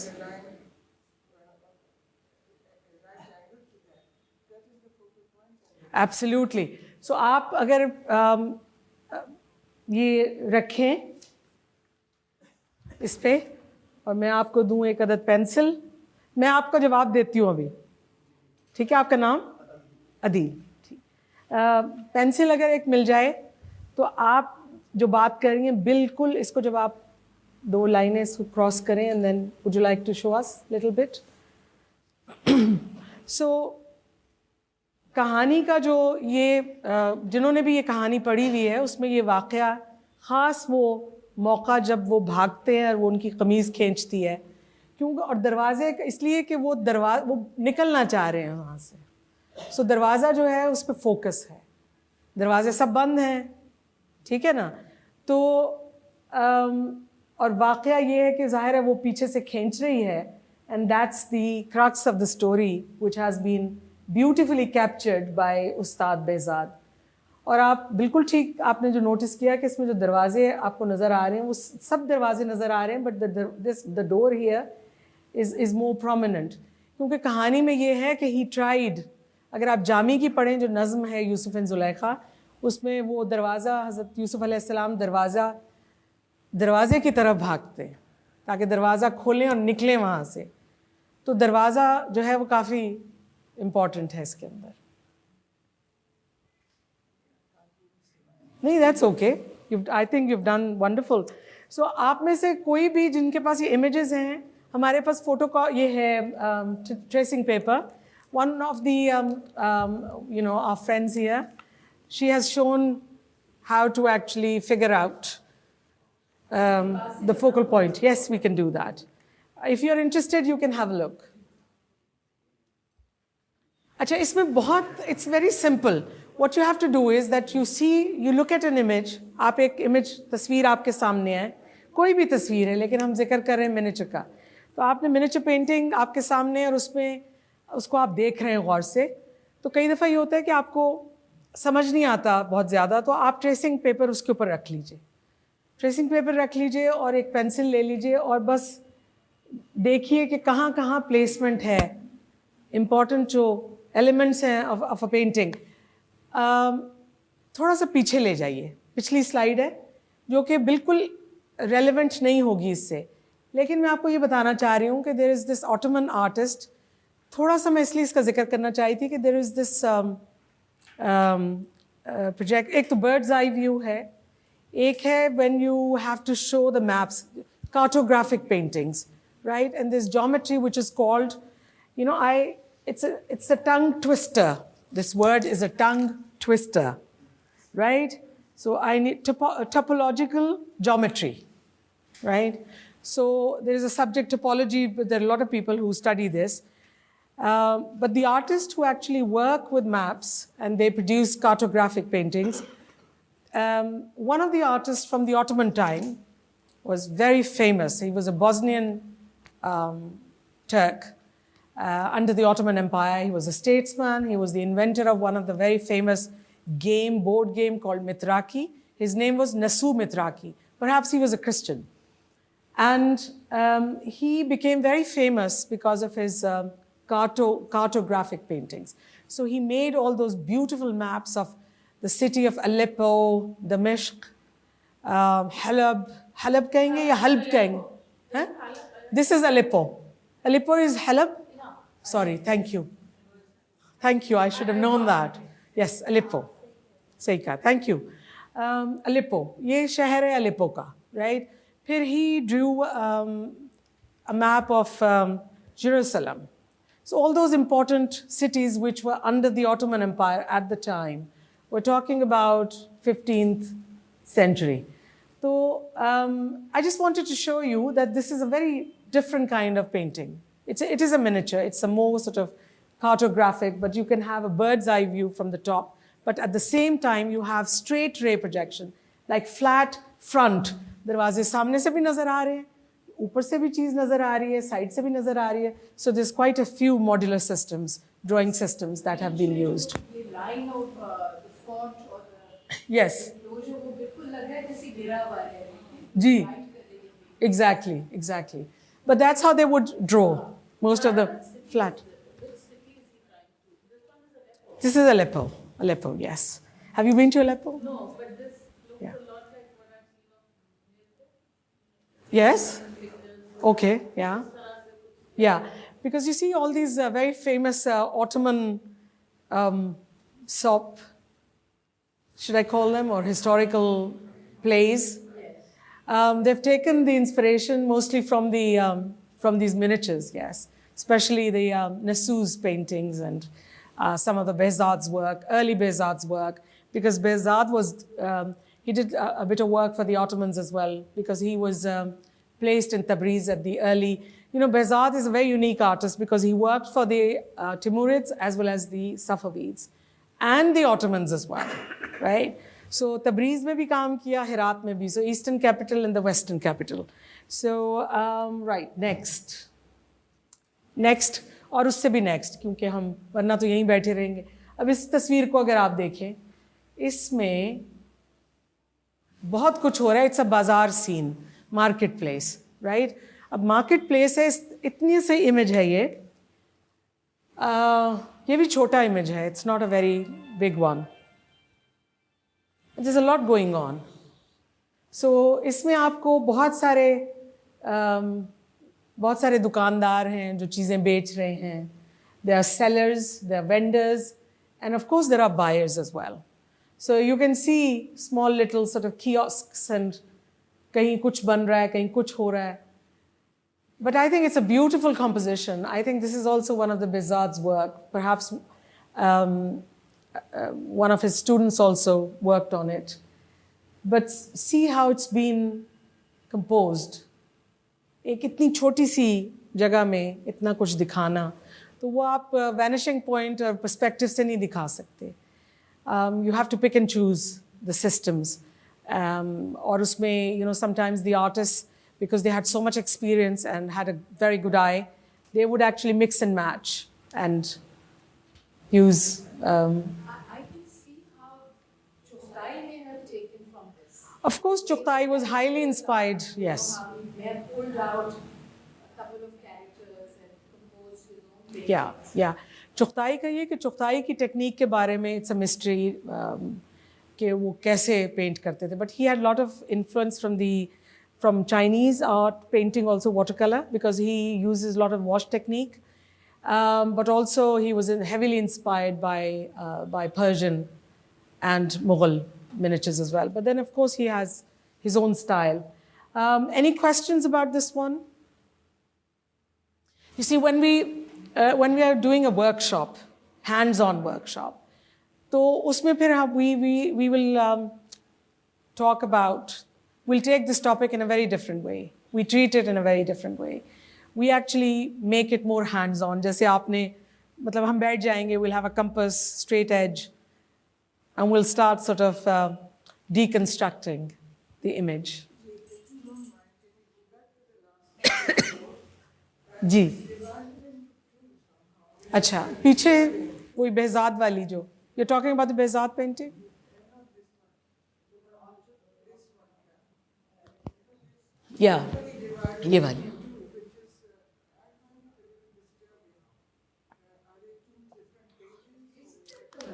absolutely so आप अगर ये रखें इस पे और मैं आपको दूं एक अदद पेंसिल मैं आपका जवाब देती हूँ अभी ठीक है आपका नाम अदील ठीक पेंसिल अगर एक मिल जाए तो आप जो बात कर रही हैं बिल्कुल इसको जब आप दो लाइनें इसको क्रॉस करें and then would you like to show us little bit so कहानी का जो ये जिन्होंने भी ये कहानी पढ़ी हुई है उसमें ये वाक़या ख़ास वो मौका जब वो भागते हैं और वो उनकी कमीज़ खींचती है क्योंकि और दरवाजे इसलिए कि वो निकलना चाह रहे हैं वहाँ से सो दरवाज़ा जो है उस पर फोकस है दरवाजे सब बंद हैं ठीक है ना तो और वाक़या ये है कि ज़ाहिर है वो पीछे से खींच रही है and that's the crux of the story which has been beautifully captured by Ustad Behzad और आप बिल्कुल ठीक आपने जो नोटिस किया कि इसमें जो दरवाजे आपको नज़र आ रहे हैं वो सब दरवाजे नज़र आ रहे हैं but the door here is more prominent क्योंकि कहानी में ये है कि ही ट्राइड अगर आप जामी की पढ़ें जो नज़्म है यूसुफ एंड ज़ुलेखा उसमें वो दरवाज़ा हज़रत यूसुफ अलैहिस्सलाम दरवाज़े की तरफ भागते हैं ताकि दरवाज़ा खोलें और निकलें वहाँ से तो दरवाज़ा जो है वो काफ़ी इम्पॉर्टेंट है इसके अंदर नहीं that's okay I think you done wonderful so आप में से कोई भी जिनके पास ये इमेजेस हैं हमारे पास फोटो का ये है tracing paper one of the you know our friends here she has shown how to actually figure out the focal point. Yes, we can do that. If you're interested, you can have a look. अच्छा इसमें बहुत it's very simple. What you have to do is that you look at an image. आप एक image तस्वीर आपके सामने है कोई भी तस्वीर है लेकिन हम जिक्र कर रहे हैं मिनिएचर का तो आपने मिनिएचर पेंटिंग आपके सामने और उसमें उसको आप देख रहे हैं गौर से तो कई दफ़ा ये होता है कि आपको समझ नहीं आता बहुत ज़्यादा तो आप ट्रेसिंग पेपर उसके ऊपर रख लीजिए ट्रेसिंग पेपर रख लीजिए और एक पेंसिल ले लीजिए और बस देखिए कि कहाँ कहाँ प्लेसमेंट है इम्पॉर्टेंट जो एलिमेंट्स हैं ऑफ अ पेंटिंग थोड़ा सा पीछे ले जाइए पिछली स्लाइड है जो कि बिल्कुल रेलेवेंट नहीं होगी इससे लेकिन मैं आपको ये बताना चाह रही हूँ कि there is this Ottoman artist थोड़ा सा मैं इसलिए इसका जिक्र करना चाही थी कि देयर इज़ दिस प्रोजेक्ट एक तो बर्ड्स आई व्यू है एक है when you have to show the maps cartographic paintings right? And this geometry which is called, it's a tongue twister. This word is a tongue twister, right? So I need topological geometry, right? So there is a subject topology, but there are a lot of people who study this. But the artists who actually work with maps and they produce cartographic paintings, one of the artists from the Ottoman time was very famous. He was a Bosnian Turk under the Ottoman Empire. He was a statesman. He was the inventor of one of the very famous board game called Mitraki. His name was Nasu Mitraki. Perhaps he was a Christian. And he became very famous because of his cartographic paintings. So he made all those beautiful maps of the city of Aleppo, Damashq, Halab. Halab kehenge ya Halb kehenge? Huh? This is Aleppo. Aleppo is Halab? Sorry, thank you. Thank you, I should have known that. Yes, Aleppo. Sahi kaha, thank you. Aleppo, ye shahar hai Aleppo ka, right? Phir he drew a map of Jerusalem. So all those important cities which were under the Ottoman Empire at the time, we're talking about 15th century. So I just wanted to show you that this is a very different kind of painting. It is a miniature. It's a more sort of cartographic, but you can have a bird's eye view from the top. But at the same time, you have straight ray projection, like flat front. दरवाजे सामने से भी नजर आ रहे हैं, ऊपर से भी चीज नजर आ रही है, साइड से भी नजर आ रही है. So there's quite a few modular systems, drawing systems that have been used. The line of the font or the yes. enclosure वो बिल्कुल लग रहा है जैसे गिरा हुआ है. जी. Exactly. But that's how they would draw most of the flat. This is Aleppo. Aleppo, yes. Have you been to Aleppo? No, but this looks a lot like what I've seen. Yes? Okay, yeah. Yeah, because you see all these very famous Ottoman soap, should I call them, or historical plays. They've taken the inspiration mostly from these miniatures, yes. Especially the Nasu's paintings and some of the Behzad's work, early Behzad's work, because Behzad was, he did a bit of work for the Ottomans as well, because he was placed in Tabriz at the early, Behzad is a very unique artist because he worked for the Timurids as well as the Safavids and the Ottomans as well, right? So Tabriz mein bhi kaam kiya, Herat mein bhi, so eastern capital and the western capital. So, right, next. और उससे भी next, क्योंकि हम वरना तो यहीं बैठे रहेंगे. अब इस तस्वीर को अगर आप देखें, इसमें बहुत कुछ हो रहा है. इट्स अ बाजार सीन, मार्केट प्लेस, राइट? अब मार्केट प्लेस है, इतनी सी इमेज है ये भी छोटा इमेज है. It's not a very big one. There is a lot going on. So इसमें आपको बहुत सारे दुकानदार हैं जो चीज़ें बेच रहे हैं. There are sellers, there are vendors, and of course there are buyers as well. So you can see small little sort of kiosks and कहीं कुछ बन रहा है, कहीं कुछ हो रहा है. But I think it's a beautiful composition. I think this is also one of the Behzad's work. Perhaps one of his students also worked on it. But see how it's been composed. एक इतनी छोटी सी जगह में इतना कुछ दिखाना, तो वो आप वैनिशिंग पॉइंट और पर्सपेक्टिव से नहीं दिखा सकते. You have to pick and choose the systems. और उसमें, sometimes the artists, because they had so much experience and had a very good eye, they would actually mix and match and use. I can see how Chawkandi may have taken from this. Of course, Chawkandi was highly inspired, yes. They have pulled out a couple of characters and composed his own paintings. Yeah. Chawkandi का ये कि Chawkandi की technique के बारे में it's a mystery कि वो कैसे पेंट करते थे. But he had a lot of influence from Chinese art, painting also watercolor, because he uses a lot of wash technique. But also he was heavily inspired by Persian and Mughal miniatures as well. But then of course he has his own style. Any questions about this one? You see, when we are doing a workshop, hands-on workshop, तो उसमें फिर we will talk about, we'll take this topic in a very different way. We treat it in a very different way. We actually make it more hands-on. जैसे आपने, मतलब हम बैठ जाएंगे, we'll have a compass, straight edge, and we'll start sort of deconstructing the image. जी अच्छा पीछे वही behzad वाली जो you're talking about the behzad painting? Yeah, ये वाली.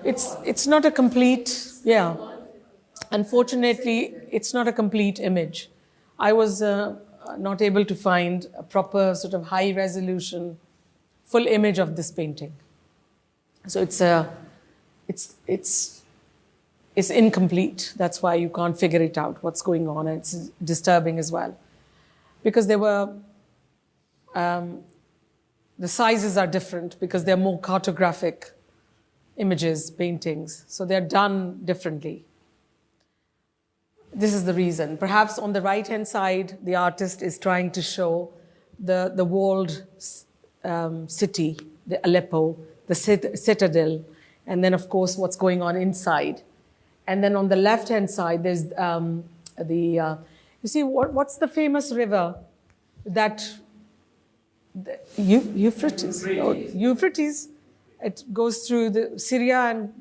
It's not a complete, yeah. Unfortunately, it's not a complete image. I was not able to find a proper sort of high resolution full image of this painting. So it's incomplete. That's why you can't figure it out, what's going on. And it's disturbing as well. Because there were, the sizes are different because they're more cartographic images, paintings. So they're done differently. This is the reason. Perhaps on the right-hand side, the artist is trying to show the walled city, the Aleppo, the citadel, and then, of course, what's going on inside. And then on the left-hand side, there's you see, what's the famous river that, Euphrates? Oh, Euphrates. It goes through Syria and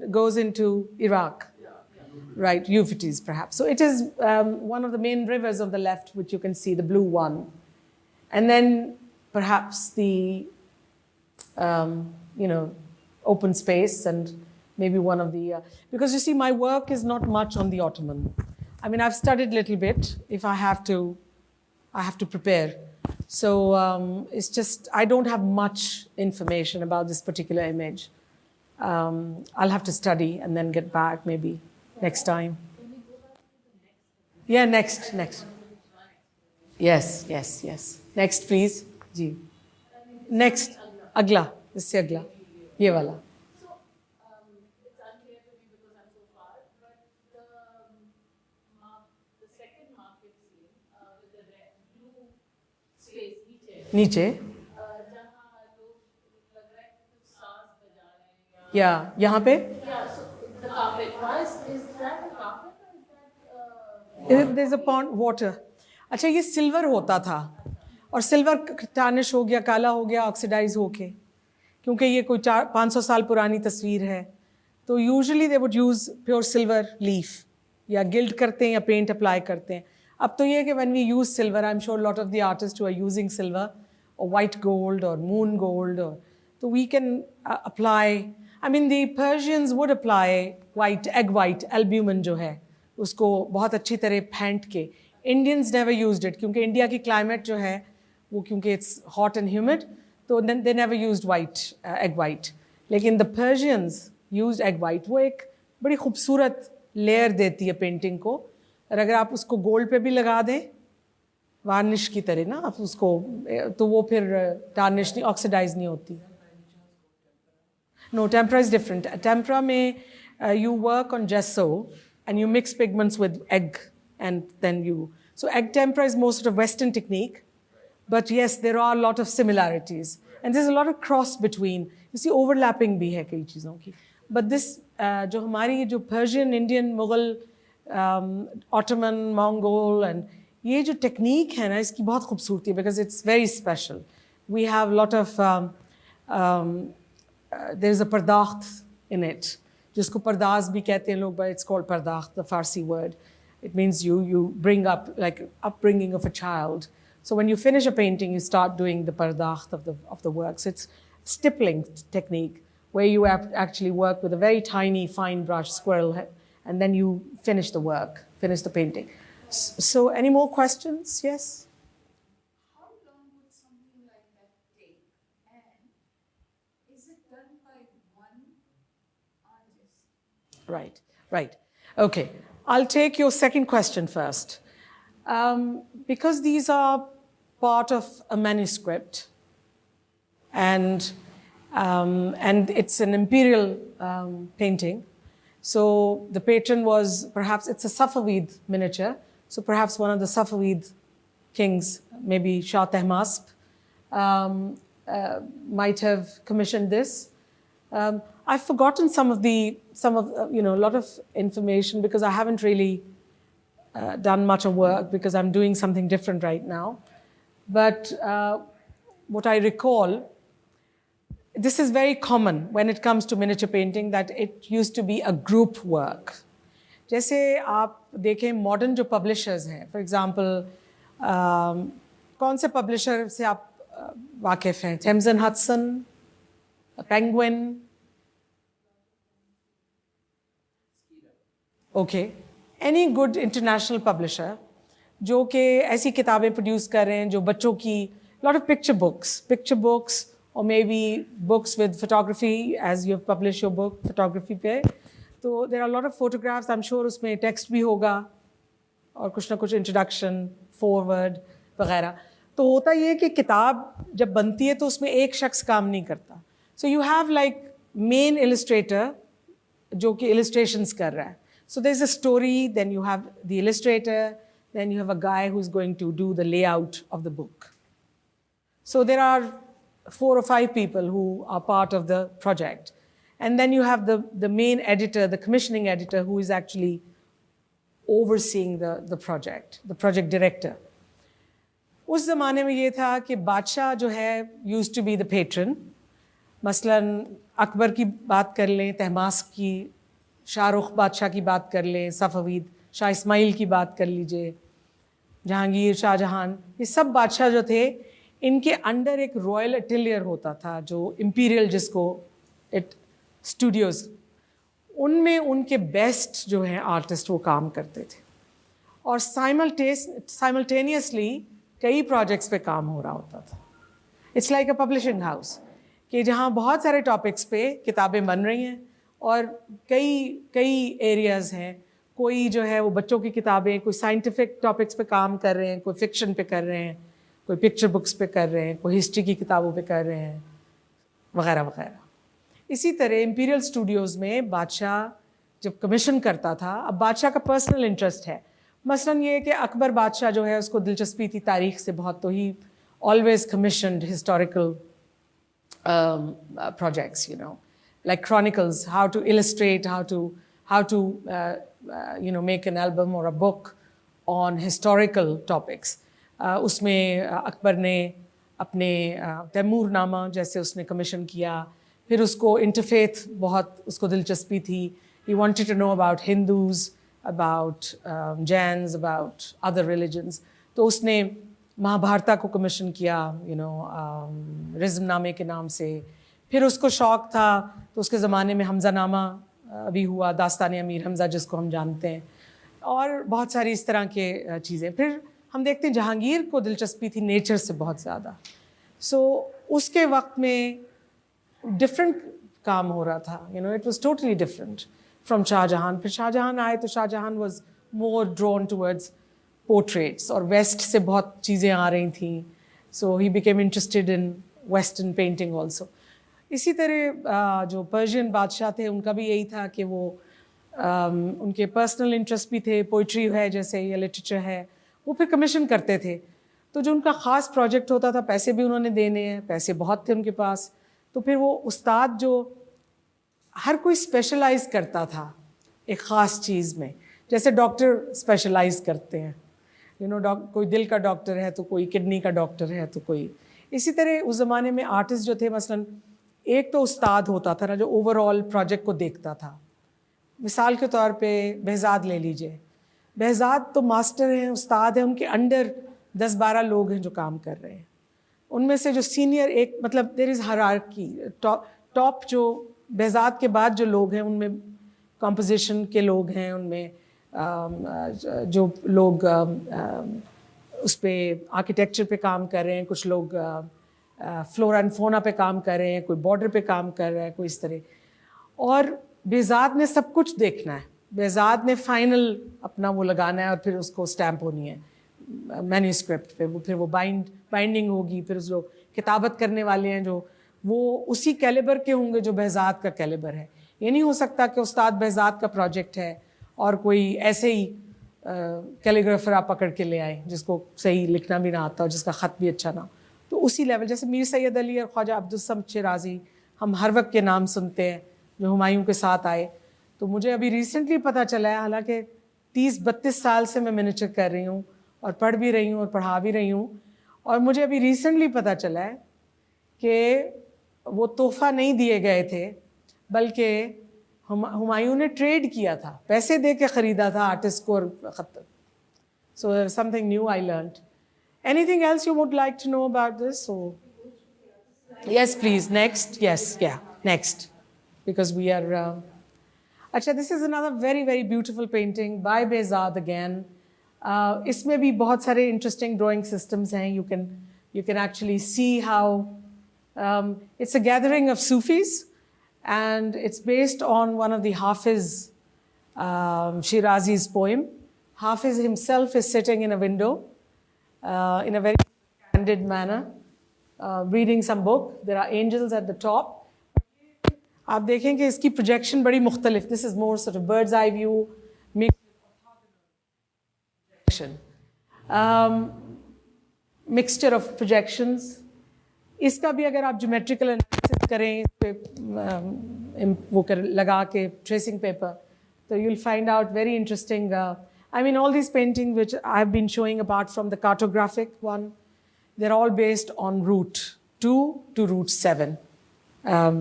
goes into Iraq. Right, Euphrates perhaps. So it is one of the main rivers on the left, which you can see, the blue one. And then perhaps the, open space and maybe one of the, because you see, my work is not much on the Ottoman. I mean, I've studied a little bit. If I have to prepare. So it's just, I don't have much information about this particular image. I'll have to study and then get back maybe next time. Yeah, next. Yes. Next, please. Ji. Next. Agla. This is agla. Ye wala. So, it's unclear to me because I'm so far, but the second market scene with the red, blue space, नीचे. जहाँ लोग लग रहा है कुछ साज बजा रहे हैं या यहाँ पे? Yeah, so the carpet. Is that a carpet or is that? There's a pond, water. अच्छा ये सिल्वर होता था और सिल्वर टार्निश हो गया, काला हो गया, ऑक्सीडाइज होके, क्योंकि ये कोई 500 साल पुरानी तस्वीर है, तो usually they would use pure silver leaf या गिल्ड करते हैं या पेंट अप्लाई करते हैं. अब तो ये है कि when we use silver, I am sure lot of the artist who are using silver और वाइट गोल्ड और मून गोल्ड, और तो we can apply, I mean the Persians would apply white, egg white albumin जो है उसको बहुत अच्छी तरह फेंट के. इंडियंस नेवर यूज्ड इट, क्योंकि इंडिया की क्लाइमेट जो है वो क्योंकि इट्स हॉट एंड ह्यूमिड, तो they never used white, egg white. लेकिन the Persians used egg white. वो एक बड़ी खूबसूरत लेयर देती है पेंटिंग को, और अगर आप उसको गोल्ड पे भी लगा दें वार्निश की तरह ना, आप उसको, तो वो फिर टार्निश नहीं, ऑक्सीडाइज नहीं होती. No, tempera is different. Tempera में you work on gesso and you mix pigments with egg, and then so egg tempera is more sort of Western technique, but yes, there are a lot of similarities and there's a lot of cross between, you see, overlapping bhi hai kai cheezon ki. But this jo hamari jo Persian, Indian, Mughal, Ottoman, Mongol, and ye jo technique hai na, iski bahut khoobsurati hai because it's very special. We have a lot of there's a pardakht in it, जिसको पर्दाज भी कहते हैं लोग, but it's called pardakht, the Farsi word. It means you bring up, like upbringing of a child. So when you finish a painting, you start doing the pardakht of the works. It's stippling technique where you actually work with a very tiny, fine brush, squirrel head, and then you finish the work, finish the painting. So any more questions? Yes? How long would something like that take? And is it done by one artist? Right. Okay. I'll take your second question first. Because these are part of a manuscript, and it's an imperial painting. So the patron was perhaps, it's a Safavid miniature, so perhaps one of the Safavid kings, maybe Shah Tahmasp, might have commissioned this. I've forgotten some of a lot of information because I haven't really done much of work because I'm doing something different right now. But what I recall, this is very common when it comes to miniature painting, that it used to be a group work. जैसे आप देखें modern जो publishers हैं, for example, कौन से publisher से आप वाकिफ़ हैं? Thames and Hudson, Penguin. Okay. Any good international publisher जो कि ऐसी किताबें produce कर रहे हैं जो बच्चों की, lot of picture books, or maybe books with photography, as you have published your book, photography पे. तो there are a lot of photographs, I'm sure उसमें text भी होगा और कुछ ना कुछ introduction, forward वगैरह. तो होता ये कि किताब जब बनती है तो उसमें एक शख्स काम नहीं करता. So you have like main illustrator जो कि illustrations कर रहा है. So there's a story, then you have the illustrator, then you have a guy who's going to do the layout of the book. So there are 4 or 5 people who are part of the project. And then you have the main editor, the commissioning editor, who is actually overseeing the project, the project director. उस ज़माने में ये था कि बादशाह जो है used to be the patron. मसलन अकबर की बात कर लें, तहमास्प की, शाहरुख बादशाह की बात कर लें, सफ़वीद, शाह इस्माइल की बात कर लीजिए, जहांगीर, शाहजहां, ये सब बादशाह जो थे, इनके अंडर एक रॉयल अटेलियर होता था जो इंपीरियल, जिसको स्टूडियोज़, उनमें उनके बेस्ट जो हैं आर्टिस्ट वो काम करते थे और साइमल्टेनियसली कई प्रोजेक्ट्स पे काम हो रहा होता था. It's like a publishing house कि जहाँ बहुत सारे टॉपिक्स पे किताबें बन रही हैं और कई एरियाज़ हैं. कोई जो है वो बच्चों की किताबें, कोई साइंटिफिक टॉपिक्स पे काम कर रहे हैं, कोई फिक्शन पे कर रहे हैं, कोई पिक्चर बुक्स पे कर रहे हैं, कोई हिस्ट्री की किताबों पे कर रहे हैं, वगैरह वगैरह. इसी तरह इंपीरियल स्टूडियोज़ में बादशाह जब कमीशन करता था, अब बादशाह का पर्सनल इंटरेस्ट है. मसलन ये कि अकबर बादशाह जो है उसको दिलचस्पी थी तारीख़ से बहुत, तो ही always commissioned historical projects, like chronicles, how to illustrate, how to make an album or a book on historical topics. उसमें अकबर ने अपने तैमूर नामा जैसे उसने कमीशन किया, फिर उसको इंटरफेथ बहुत उसको दिलचस्पी थी. He wanted to know about Hindus, about Jains, about other religions. तो उसने महाभारता को कमीशन किया, रिज्म नामे के नाम से. फिर उसको शौक़ था तो उसके ज़माने में हमज़ा नामा भी हुआ, दास्तान अमीर हमज़ा जिसको हम जानते हैं, और बहुत सारी इस तरह के चीज़ें. फिर हम देखते हैं जहांगीर को दिलचस्पी थी नेचर से बहुत ज़्यादा. सो उसके वक्त में डिफरेंट काम हो रहा था, it was totally different from Shah Jahan. फिर शाहजहां आए तो Shah Jahan was more drawn towards portraits, और वेस्ट से बहुत चीज़ें आ रही थी. So he became interested in western painting also. इसी तरह जो पर्शियन बादशाह थे उनका भी यही था कि वो उनके पर्सनल इंटरेस्ट भी थे, पोइट्री है जैसे या लिटरेचर है, वो फिर कमीशन करते थे. तो जो उनका ख़ास प्रोजेक्ट होता था, पैसे भी उन्होंने देने हैं, पैसे बहुत थे उनके पास, तो फिर वो उस्ताद जो हर कोई स्पेशलाइज करता था एक ख़ास चीज़ में, जैसे डॉक्टर स्पेशलाइज करते हैं, कोई दिल का डॉक्टर है तो कोई किडनी का डॉक्टर है तो कोई. इसी तरह उस ज़माने में आर्टिस्ट जो थे, मसलन एक तो उस्ताद होता था ना जो ओवरऑल प्रोजेक्ट को देखता था. मिसाल के तौर पे behzad ले लीजिए. behzad तो मास्टर हैं, उस्ताद हैं, उनके अंडर 10-12 लोग हैं जो काम कर रहे हैं. उनमें से जो सीनियर एक, मतलब देयर इज़ हायरार्की, टॉप जो behzad के बाद जो लोग हैं उनमें कंपोजिशन के लोग हैं, उनमें जो लोग उस पर आर्किटेक्चर पे काम कर रहे हैं, कुछ लोग फ्लोरा एंड फोना पे काम कर रहे हैं, कोई बॉर्डर पे काम कर रहा है, कोई इस तरह. और behzad ने सब कुछ देखना है, behzad ने फाइनल अपना वो लगाना है और फिर उसको स्टैम्प होनी है मैन्यूस्क्रिप्ट पे, वो फिर वो बाइंडिंग होगी, फिर उस जो किताबत करने वाले हैं जो वो उसी कैलिबर के होंगे जो behzad का कैलिबर है। ये नहीं हो सकता कि उस्ताद behzad का प्रोजेक्ट है और कोई ऐसे ही कैलीग्राफर आप पकड़ के ले आए जिसको सही लिखना भी ना आता और जिसका ख़त भी अच्छा ना हो। तो उसी लेवल, जैसे मीर सैयद अली और ख्वाजा अब्दुल समद शिराज़ी हम हर वक्त के नाम सुनते हैं जो हुमायूं के साथ आए। तो मुझे अभी रिसेंटली पता चला है, हालांकि 30-32 साल से मैं मिनिएचर कर रही हूँ और पढ़ भी रही हूँ और पढ़ा भी रही हूँ, और मुझे अभी रिसेंटली पता चला है कि वो तोहफ़ा नहीं दिए गए थे बल्कि हुमायूं ने ट्रेड किया था, पैसे दे के ख़रीदा था आर्टिस्ट को और ख़त। So something new I learned. Anything else you would like to know about this? So, yes, please. Next. Yes, yeah. Next, because we are. Actually, this is another very, very beautiful painting by Behzad again. इसमें भी बहुत सारे interesting drawing systems हैं. You can actually see how it's a gathering of Sufis, and it's based on one of the Hafiz Shirazi's poem. Hafiz himself is sitting in a window. In a very candid manner, reading some book. There are angels at the top. आप देखेंगे इसकी projection बड़ी मुख्तलिफ. This is more sort of bird's eye view, mixed projection. Mixture of projections. इसका भी अगर आप geometrical analysis करें, इस पे वो लगा के tracing paper, तो you'll find out very interesting. I mean, all these paintings which I've been showing, apart from the cartographic one, they're all based on root 2 to root 7. What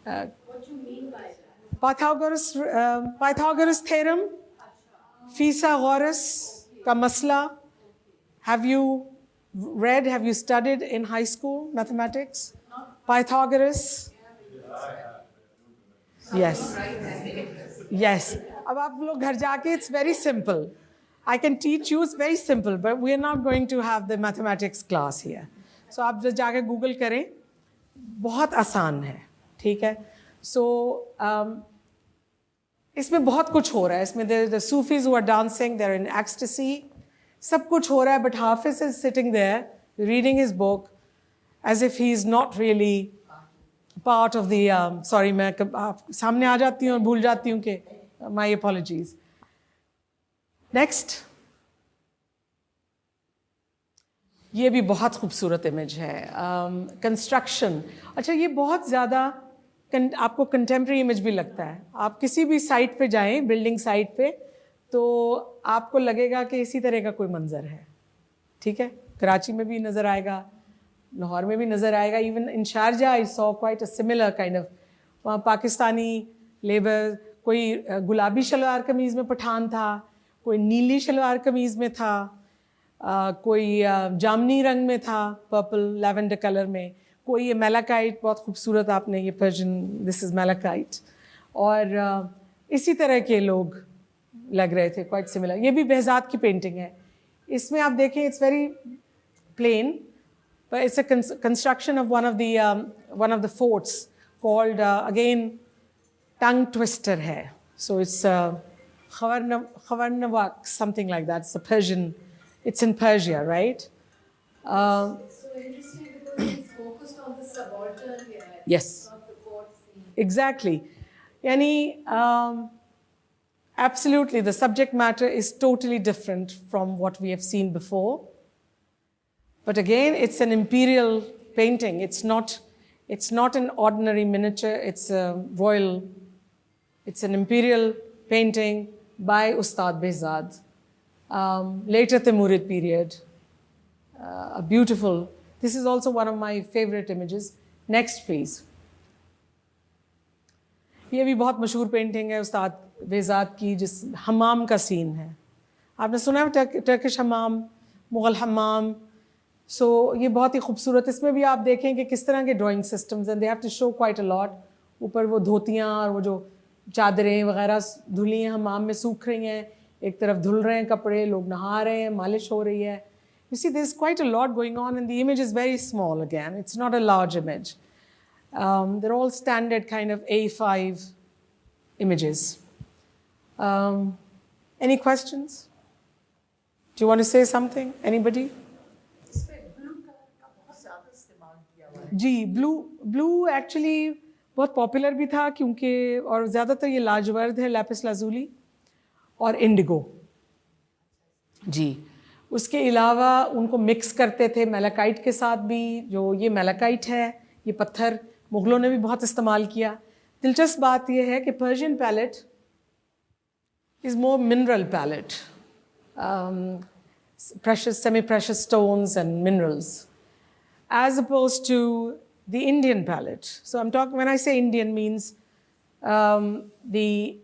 do you mean by that? Pythagoras theorem, Pythagoras ka masla. Have you studied in high school mathematics? Pythagoras? Yes. Yes. अब आप लोग घर जाके, it's very simple. I can teach you, it's very simple, but we are not going to have the mathematics class here. So आप जब जाके Google करें, बहुत आसान है, ठीक है? So इसमें बहुत कुछ हो रहा है. इसमें the Sufis who are dancing, they're in ecstasy. सब कुछ हो रहा है, but Hafiz is sitting there reading his book as if he is not really part of the. Sorry, मैं सामने आ जाती हूँ और भूल जाती हूँ कि. My apologies. Next. ये भी बहुत खूबसूरत इमेज है. Construction. अच्छा, ये बहुत ज़्यादा आपको कंटेम्प्रेरी इमेज भी लगता है. आप किसी भी साइट पे जाएं, बिल्डिंग साइट पे, तो आपको लगेगा कि इसी तरह का कोई मंजर है. ठीक है? कराची में भी नज़र आएगा, लाहौर में भी नज़र आएगा. Even in Sharjah I saw quite a similar kind of. वहाँ पाकिस्तानी लेबर, कोई गुलाबी शलवार कमीज़ में पठान था, कोई नीली शलवार कमीज़ में था, कोई जामनी रंग में था, पर्पल लैवेंडर कलर में, कोई ये मैलाकाइट, बहुत खूबसूरत आपने ये पर्शियन, दिस इज़ मैलाकाइट, और इसी तरह के लोग लग रहे थे, क्वाइट सिमिलर. ये भी behzad की पेंटिंग है. इसमें आप देखें, it's very plain, but it's a construction of one of the forts called again tongue twister hai. So it's Khawarnawak, something like that. It's a Persian. It's in Persia, right? So interesting because it's focused on the subaltern here. Yes. Not the court scene. Exactly. Yani, absolutely, the subject matter is totally different from what we have seen before. But again, it's an imperial painting. It's not an ordinary miniature. It's a royal. It's an imperial painting by Ustad Behzad. Later Timurid period. A beautiful. This is also one of my favorite images. Next, please. ये भी बहुत मशहूर painting है उस्ताद Behzad की, जिस हमाम का scene है. आपने सुना है टर्किश हमाम, मुग़ल हमाम. सो ये बहुत ही खूबसूरत. इसमें भी आप देखें कि किस तरह के ड्राइंग सिस्टम्स हैं. They have to show quite a lot. ऊपर वो धोतियाँ और वो जो चादरें वगैरह धुली हैं, हमाम में सूख रही हैं, एक तरफ धुल रहे हैं कपड़े, लोग नहा रहे हैं, मालिश हो रही है. You see, there's quite a lot going on, and the image is very small again. It's not a large image. They're all standard kind of A5 images. Any questions? Do you want to say something? Anybody? जी, blue actually बहुत popular भी था क्योंकि, और ज़्यादातर ये लाजवर्द है, लैपिस लाजुली और इंडिगो। जी, उसके अलावा उनको मिक्स करते थे मैलाकाइट के साथ भी। जो ये मैलाकाइट है, ये पत्थर मुग़लों ने भी बहुत इस्तेमाल किया। दिलचस्प बात यह है कि Persian palette is more mineral palette, precious, semi-precious stones and minerals, as opposed to the Indian palette. So I'm talking, when I say Indian, means the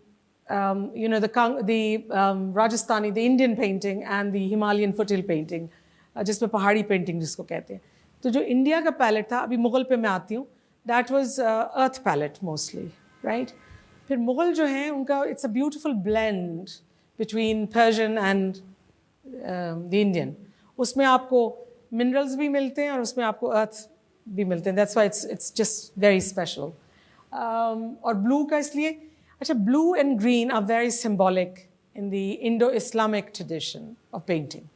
Rajasthani, the Indian painting and the Himalayan foothill painting, जिसमें पहाड़ी painting जिसको कहते हैं। तो जो India का palette था, अभी मुग़ल पे मैं आती हूँ, that was earth palette mostly, right? फिर मुग़ल जो हैं उनका it's a beautiful blend between Persian and the Indian. उसमें आपको minerals भी मिलते हैं और उसमें आपको earth भी मिलते हैं. That's why it's just very special. और blue का इसलिए, अच्छा, blue and green are very symbolic in the Indo-Islamic tradition of painting.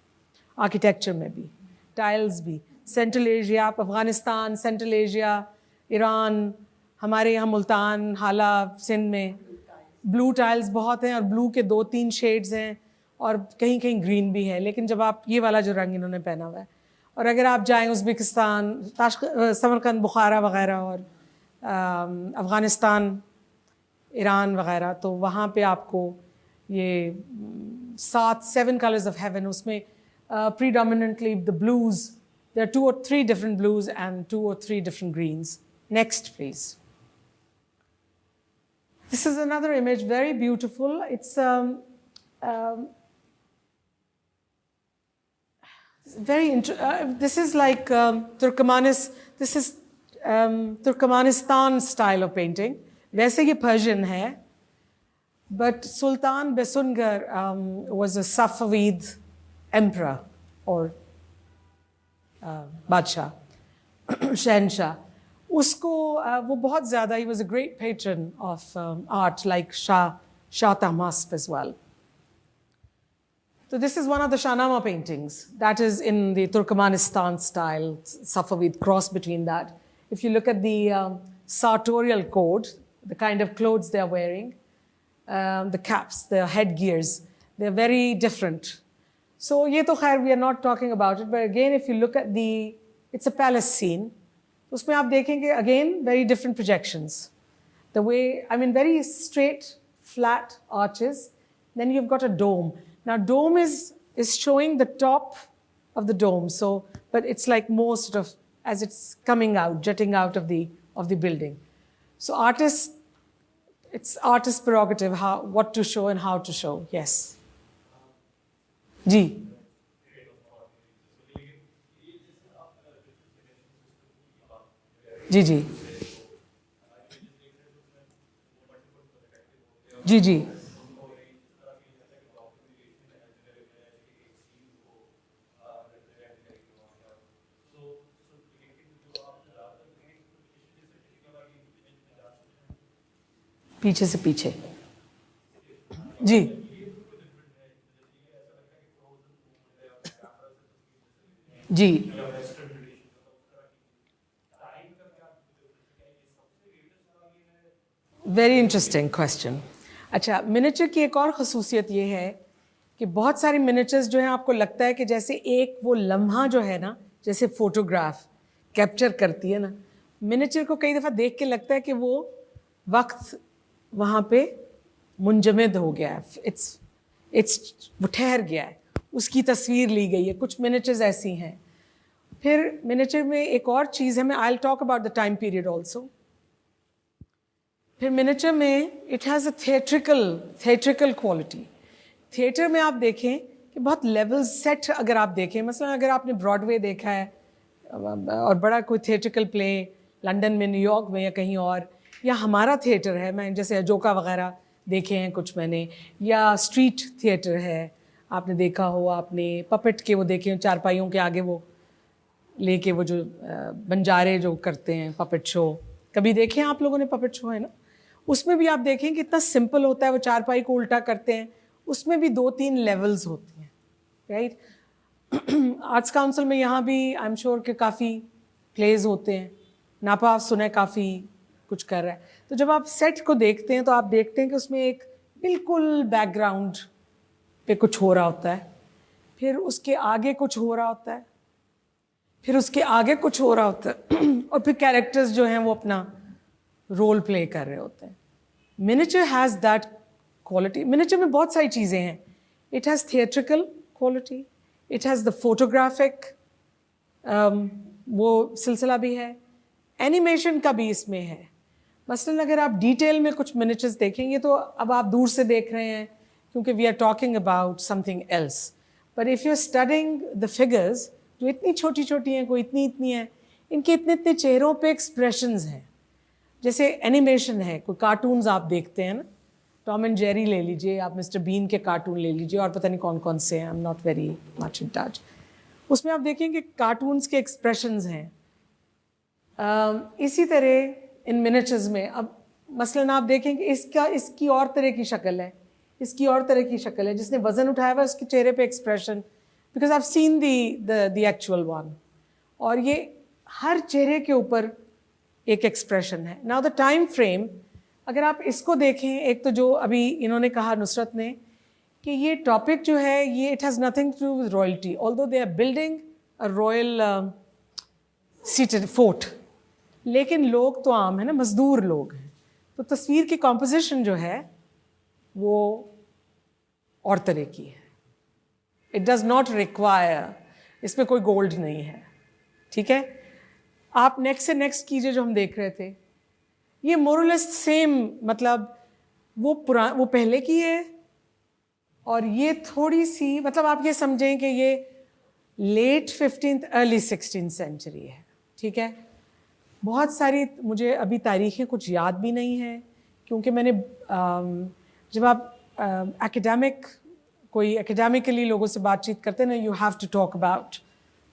Architecture में भी, tiles भी, Central Asia, आप अफगानिस्तान, Central Asia, ईरान, हमारे यहाँ मुल्तान, हाला, सिंध में ब्लू टाइल्स बहुत हैं और ब्लू के 2-3 शेड्स हैं और कहीं कहीं ग्रीन भी है। लेकिन जब आप ये वाला जो रंग इन्होंने पहना हुआ है, और अगर आप जाएं उज़्बेकिस्तान, समरकंद, बुखारा वग़ैरह और अफ़गानिस्तान, ईरान वग़ैरह, तो वहाँ पे आपको ये 7 कलर्स ऑफ हेवन, उसमें predominantly the blues. There are 2 or 3 different blues and 2 or 3 different greens. Next, please. This is another image, very beautiful. It's this is like this is Turkmenistan style of painting. वैसे ये Persian है, but Sultan Besungar was a Safavid emperor or बादशाह, शहनशाह. उसको वो बहुत ज़्यादा, he was a great patron of art, like Shah Tahmasp as well. So this is one of the Shahnama paintings that is in the Turkmenistan style, Safavid, cross between that. If you look at the sartorial code, the kind of clothes they are wearing, the caps, the headgears, they're very different. So ye to khair, we are not talking about it, but again, if you look at it's a palace scene. उसमें आप देखेंगे again very different projections. The way, I mean, very straight, flat arches. Then you've got a dome. Now dome is showing the top of the dome. So, but it's like more sort of as it's coming out, jutting out of the building. So it's artist prerogative what to show and how to show. Yes. जी. जी जी जी जी पीछे से पीछे जी जी very interesting question. अच्छा, miniature की एक और ख़ुसूसियत ये है कि बहुत सारी मिनिएचर्स जो हैं आपको लगता है कि जैसे एक वो लम्हा जो है ना, जैसे फ़ोटोग्राफ कैप्चर करती है ना, मिनिएचर को कई दफ़ा देख के लगता है कि वो वक्त वहाँ पे मुंजमद हो गया है, वो ठहर गया है, उसकी तस्वीर ली गई है. कुछ मिनिएचर्स ऐसी हैं. फिर मिनिएचर में एक और चीज़ है, मैं I will talk about the time period also. फिर मिनिएचर में it has a theatrical quality. Theatre में आप देखें कि बहुत लेवल सेट, अगर आप देखें, मसलन अगर आपने ब्रॉडवे देखा है और बड़ा कोई थिएट्रिकल प्ले लंदन में, न्यूयॉर्क में या कहीं और, या हमारा थिएटर है, मैं जैसे अजोका वगैरह देखे हैं कुछ मैंने, या स्ट्रीट थिएटर है आपने देखा हो, आपने पपेट के वो देखे हैं, चारपाइयों के आगे वो लेके वो जो बंजारे जो करते हैं पपेट शो, कभी देखे हैं आप लोगों ने पपेट शो, है ना? उसमें भी आप देखें कि इतना सिंपल होता है, वो चारपाई को उल्टा करते हैं, उसमें भी 2-3 लेवल्स होती हैं, राइट? आर्ट्स काउंसिल में यहाँ भी आई एम श्योर कि काफ़ी प्लेज होते हैं, नापा सुने काफ़ी कुछ कर रहा है। तो जब आप सेट को देखते हैं तो आप देखते हैं कि उसमें एक बिल्कुल बैकग्राउंड पे कुछ हो रहा होता है, फिर उसके आगे कुछ हो रहा होता है, फिर उसके आगे कुछ हो रहा होता है और फिर कैरेक्टर्स जो हैं वो अपना रोल प्ले कर रहे होते हैं। Miniature has that quality. Miniature में बहुत सारी चीज़ें हैं। It has theatrical quality, it has the photographic वो सिलसिला भी है, एनिमेशन का भी इसमें है। मसलन अगर आप डिटेल में कुछ मिनिएचर्स देखेंगे तो अब आप दूर से देख रहे हैं क्योंकि we are talking about something else, but if you are studying the figures जो इतनी छोटी छोटी हैं, कोई इतनी इतनी हैं, इनके इतने इतने चेहरों पे एक्सप्रेशंस हैं। जैसे एनिमेशन है, कोई कार्टून्स आप देखते हैं ना, टॉम एंड जेरी ले लीजिए, आप मिस्टर बीन के कार्टून ले लीजिए, और पता नहीं कौन कौन से हैं, I am not very much in touch. उसमें आप देखेंगे कार्टून्स के एक्सप्रेशंस हैं। इसी तरह इन मिनिएचर्स में अब मसलन आप देखेंगे इसकी और तरह की शक्ल है, इसकी और तरह की शक्ल है, जिसने वज़न उठाया हुआ है उसके चेहरे पे expression, because I have seen the actual one, और ये हर चेहरे के ऊपर एक एक्सप्रेशन है। नाउ द टाइम फ्रेम, अगर आप इसको देखें, एक तो जो अभी इन्होंने कहा नुसरत ने कि ये टॉपिक जो है ये it has nothing to do with royalty, although they are building a royal seated fort, लेकिन लोग तो आम है ना, मजदूर लोग हैं, तो तस्वीर की कॉम्पोजिशन जो है वो और तरह की है। इट डज़ नॉट रिक्वायर, इसमें कोई गोल्ड नहीं है, ठीक है। आप नेक्स्ट से नेक्स्ट कीजिए जो हम देख रहे थे, ये मोरलेस सेम, मतलब वो पहले की है और ये थोड़ी सी, मतलब आप ये समझें कि ये late 15th early 16th century है, ठीक है। बहुत सारी मुझे अभी तारीखें कुछ याद भी नहीं हैं क्योंकि मैंने जब आप कोई एकेडमिकली लोगों से बातचीत करते हैं ना, you have to talk about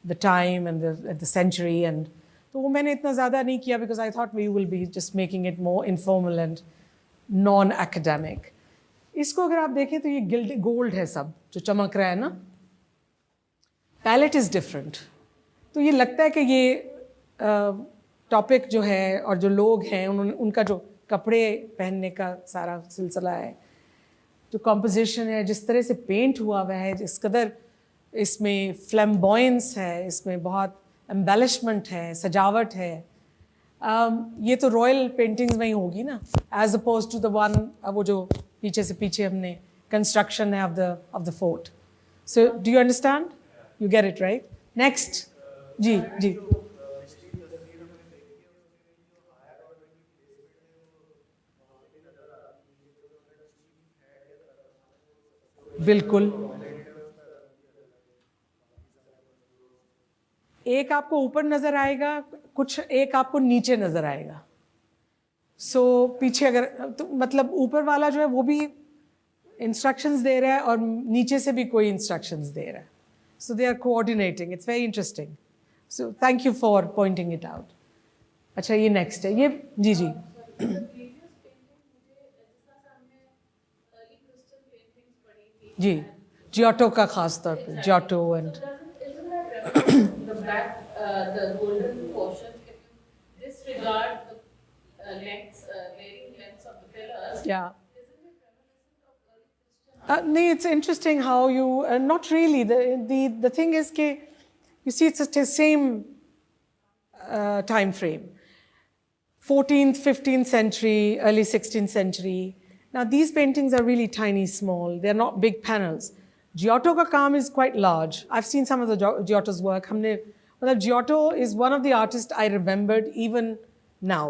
the time and the century, and तो वो मैंने इतना ज़्यादा नहीं किया because I thought we will be just making it more informal and non academic. इसको अगर आप देखें तो ये गोल्ड है, सब जो चमक रहा है ना, पैलेट इज़ डिफरेंट। तो ये लगता है कि ये टॉपिक जो है और जो लोग हैं उनका जो कपड़े पहनने का सारा सिलसिला है, जो कॉम्पोजिशन है, जिस तरह से पेंट हुआ हुआ है, जिस कदर इसमें फ्लैम्बॉयंस है, इसमें बहुत एम्बेलिशमेंट है, सजावट है, ये तो रॉयल पेंटिंग्स में ही होगी ना, as opposed to the one वो जो पीछे से पीछे हमने कंस्ट्रक्शन है of the fort. So do you understand, you get it right. Next जी जी बिल्कुल। एक आपको ऊपर नज़र आएगा, कुछ एक आपको नीचे नज़र आएगा। पीछे अगर तो मतलब ऊपर वाला जो है वो भी इंस्ट्रक्शंस दे रहा है और नीचे से भी कोई इंस्ट्रक्शंस दे रहा है, so they are coordinating. It's very interesting, so thank you for pointing it out. अच्छा, ये नेक्स्ट है, ये जी जी जी जियोटो का खास तौर पे, Giotto and the golden portion, if you disregard the varying lengths of the pillars, yeah. isn't it reminiscent of early Christian? No, it's interesting how you not really. The thing is that you see it's the same time frame, 14th, 15th century, early 16th century. Now these paintings are really tiny, small. They're not big panels. Giotto ka kaam is quite large. I've seen some of the Giotto's work. Giotto is one of the artists I remembered even now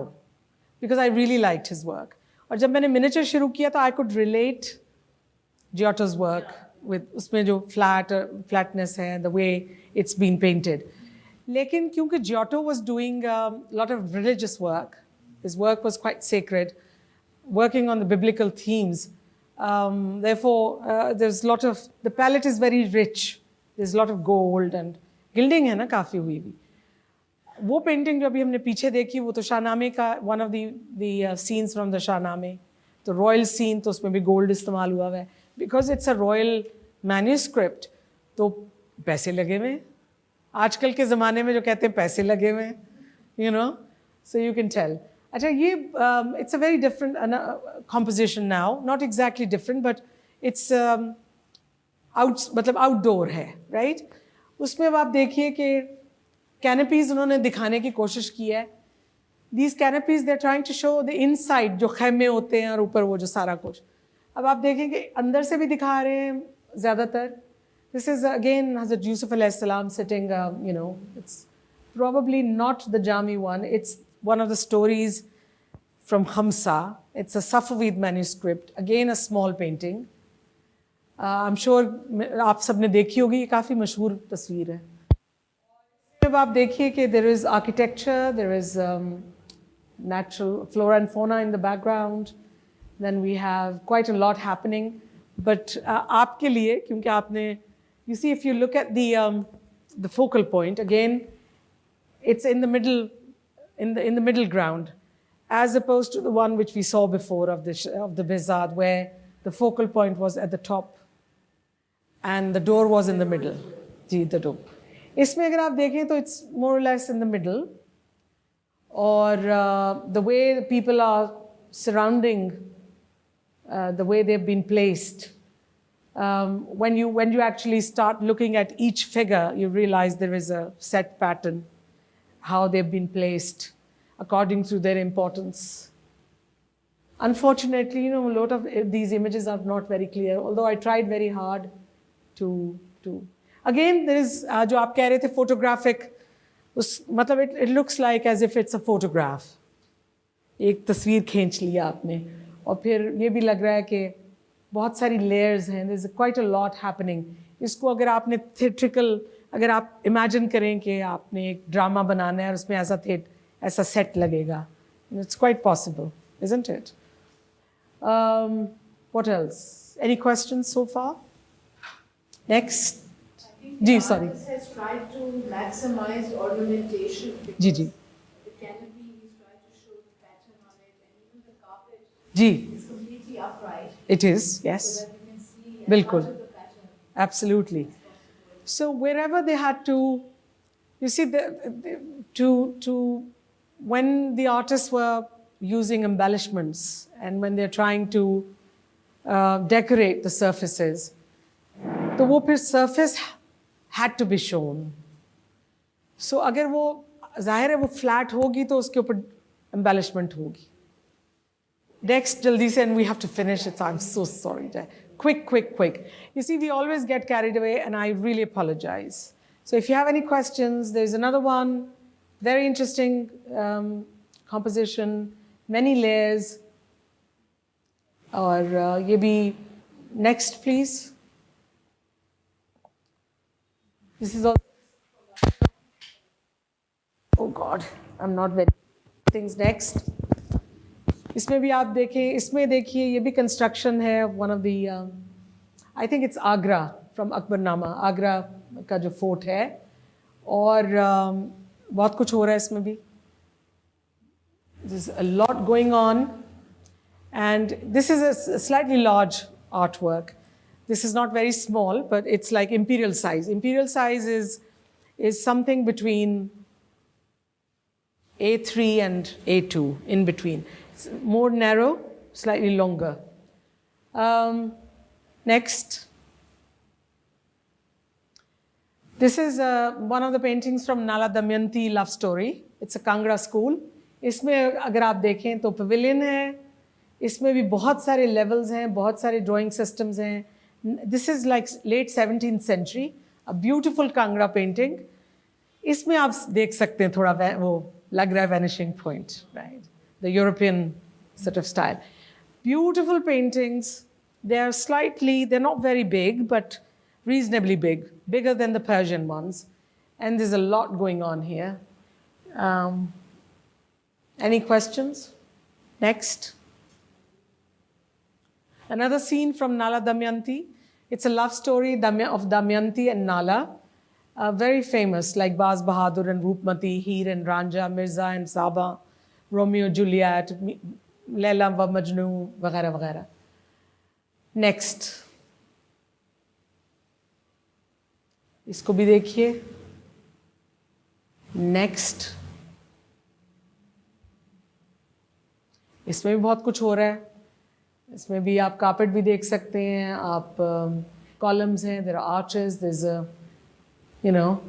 because I really liked his work. और जब मैंने miniature शुरू किया तो I could relate Giotto's work with उसमें जो flatness है, the way it's been painted. लेकिन क्योंकि Giotto was doing a lot of religious work, his work was quite sacred, working on the biblical themes. Therefore, there's a lot of, the palette is very rich. There's a lot of gold and gilding है ना काफ़ी हुई भी. वो painting जो अभी हमने पीछे देखी वो तो शाहनामे का one of the scenes from the Shahnameh, तो रॉयल सीन, तो उसमें भी गोल्ड इस्तेमाल हुआ है because it's a royal manuscript. तो पैसे लगे हुए, आजकल के ज़माने में जो कहते हैं पैसे लगे हुए, you know, So you can tell. Acha, it's a very different composition now. Not exactly different, but it's outdoor है, right? उसमें अब आप देखिए कि canopies उन्होंने दिखाने की कोशिश की है. These canopies they're trying to show the inside, जो खैमे होते हैं और ऊपर वो जो सारा कुछ. अब आप देखें कि अंदर से भी दिखा रहे हैं ज़्यादातर. This is again Hazrat Yusuf alayhi salam sitting, it's probably not the Jami one. It's one of the stories from Khamsa. It's a Safavid manuscript. Again, a small painting. I'm sure आप सबने देखी होगी, ये काफ़ी मशहूर तस्वीर है. जब आप देखिए कि there is architecture, there is natural flora and fauna in the background, then we have quite a lot happening. But आपके लिए, क्योंकि आपने, you see, if you look at the focal point, again, it's in the middle, in the middle ground, as opposed to the one which we saw before of the Bizad, where the focal point was at the top and the door was in the middle. Ji, the door. इसमें अगर आप देखें तो it's more or less in the middle, or the way the people are surrounding, the way they've been placed. When you actually start looking at each figure, you realize there is a set pattern, how they've been placed according to their importance. Unfortunately, a lot of these images are not very clear, although I tried very hard to. Again, there is, जो आप कह रहे थे photographic, मतलब it looks like as if it's a photograph. एक तस्वीर खींच लिया आपने, और फिर ये भी लग रहा है कि बहुत सारी layers हैं, there's quite a lot happening. इसको अगर आपने theatrical, अगर आप imagine करें कि आपने एक ड्रामा बनाना है और उसमें ऐसा set लगेगा, it's quite possible, isn't it? What else? Any questions so far? Next. The sorry. artist has tried to maximize ornamentation because ji. the canopy, he's tried to show the pattern on it, and even the carpet ji. is completely upright. It is, yes. So that you can see बिल्कुल. part of the pattern. Absolutely. So wherever they had to, you see, when the artists were using embellishments and when they're trying to decorate the surfaces, तो वो फिर surface had to be shown. So अगर वो ज़ाहिर है वो flat होगी तो उसके ऊपर embellishment होगी. Next, jaldi se, and we have to finish it, so I'm so sorry. Quick. You see, we always get carried away, and I really apologize. So if you have any questions, there's another one, very interesting composition, many layers. Or ye bhi, next, please. This is all. Oh God, I'm not very. Things next. इसमें भी आप देखें, इसमें देखिए ये भी construction है one of the I think it's Agra from Akbarnama, Agra का जो फोर्ट है, और बहुत कुछ हो रहा है इसमें भी. There's a lot going on, and this is a slightly large artwork. This is not very small, but it's like imperial size. Imperial size is something between A3 and A2, in between. It's more narrow, slightly longer. Next. This is one of the paintings from Nala Damayanti love story. It's a Kangra school. इसमें अगर आप देखें तो pavilion है. इसमें भी बहुत सारे levels हैं, बहुत सारे drawing systems हैं. This is like late 17th century. A beautiful Kangra painting. इसमें आप देख सकते हैं थोड़ा वो लग रहा है vanishing point, right? The European sort of style. Beautiful paintings. They're not very big, but reasonably big, bigger than the Persian ones. And there's a lot going on here. Any questions? Next. Another scene from Nala Damayanti. It's a love story of Damayanti and Nala. Very famous, like Baz Bahadur and Roopmati, Heer and Ranja, Mirza and Saba, Romeo Juliet, Laila wa Majnu, वगैरह वगैरह. Next. इसको भी देखिए. Next. इसमें भी बहुत कुछ हो रहा है. इसमें भी आप कार्पेट भी देख सकते हैं, आप कॉलम्स हैं, there are arches, there is a you know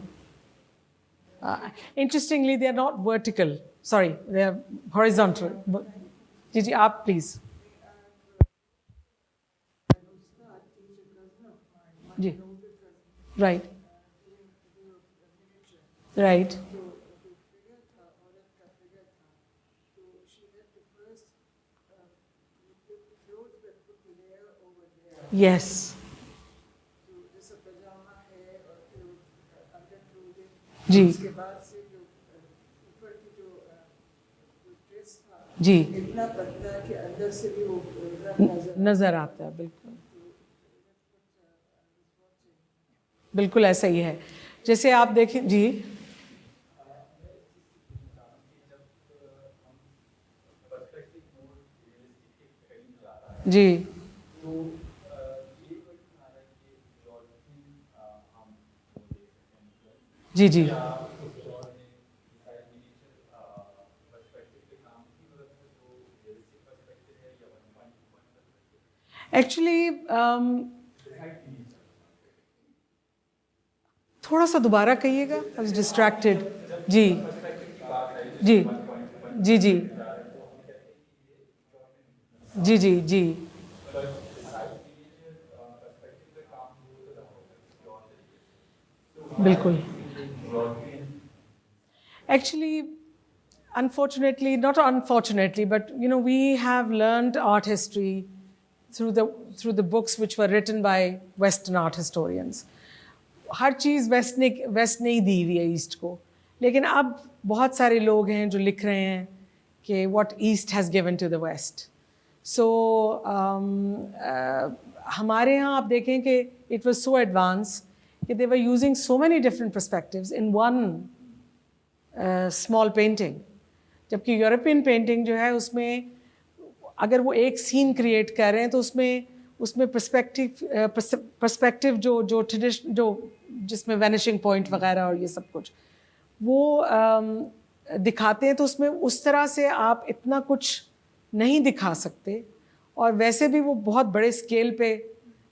interestingly they are not vertical, sorry, they are horizontal. जी जी आप प्लीज. जी राइट राइट yes जी जी इतना पतला कि अंदर से भी वो नजर आता है. बिल्कुल बिल्कुल ऐसा ही है. जैसे आप देखें जी जी जी जी एक्चुअली थोड़ा सा दोबारा कहिएगा. I was distracted. जी जी जी जी जी जी जी बिल्कुल. Actually, unfortunately, not unfortunately, but we have learned art history through the books which were written by Western art historians. हर चीज़ वेस्ट नहीं दी हुई है ईस्ट को, लेकिन अब बहुत सारे लोग हैं जो लिख रहे हैं कि what East has given to the West. So हमारे यहाँ आप देखें कि it was so advanced कि they were using so many different perspectives in one small painting. जबकि यूरोपियन पेंटिंग जो है उसमें अगर वो एक सीन क्रिएट कर रहे हैं तो उसमें पर्सपेक्टिव जो ट्रेडिशन जो जिसमें वैनिशिंग पॉइंट वगैरह और ये सब कुछ वो दिखाते हैं, तो उसमें उस तरह से आप इतना कुछ नहीं दिखा सकते. और वैसे भी वो बहुत बड़े स्केल पे,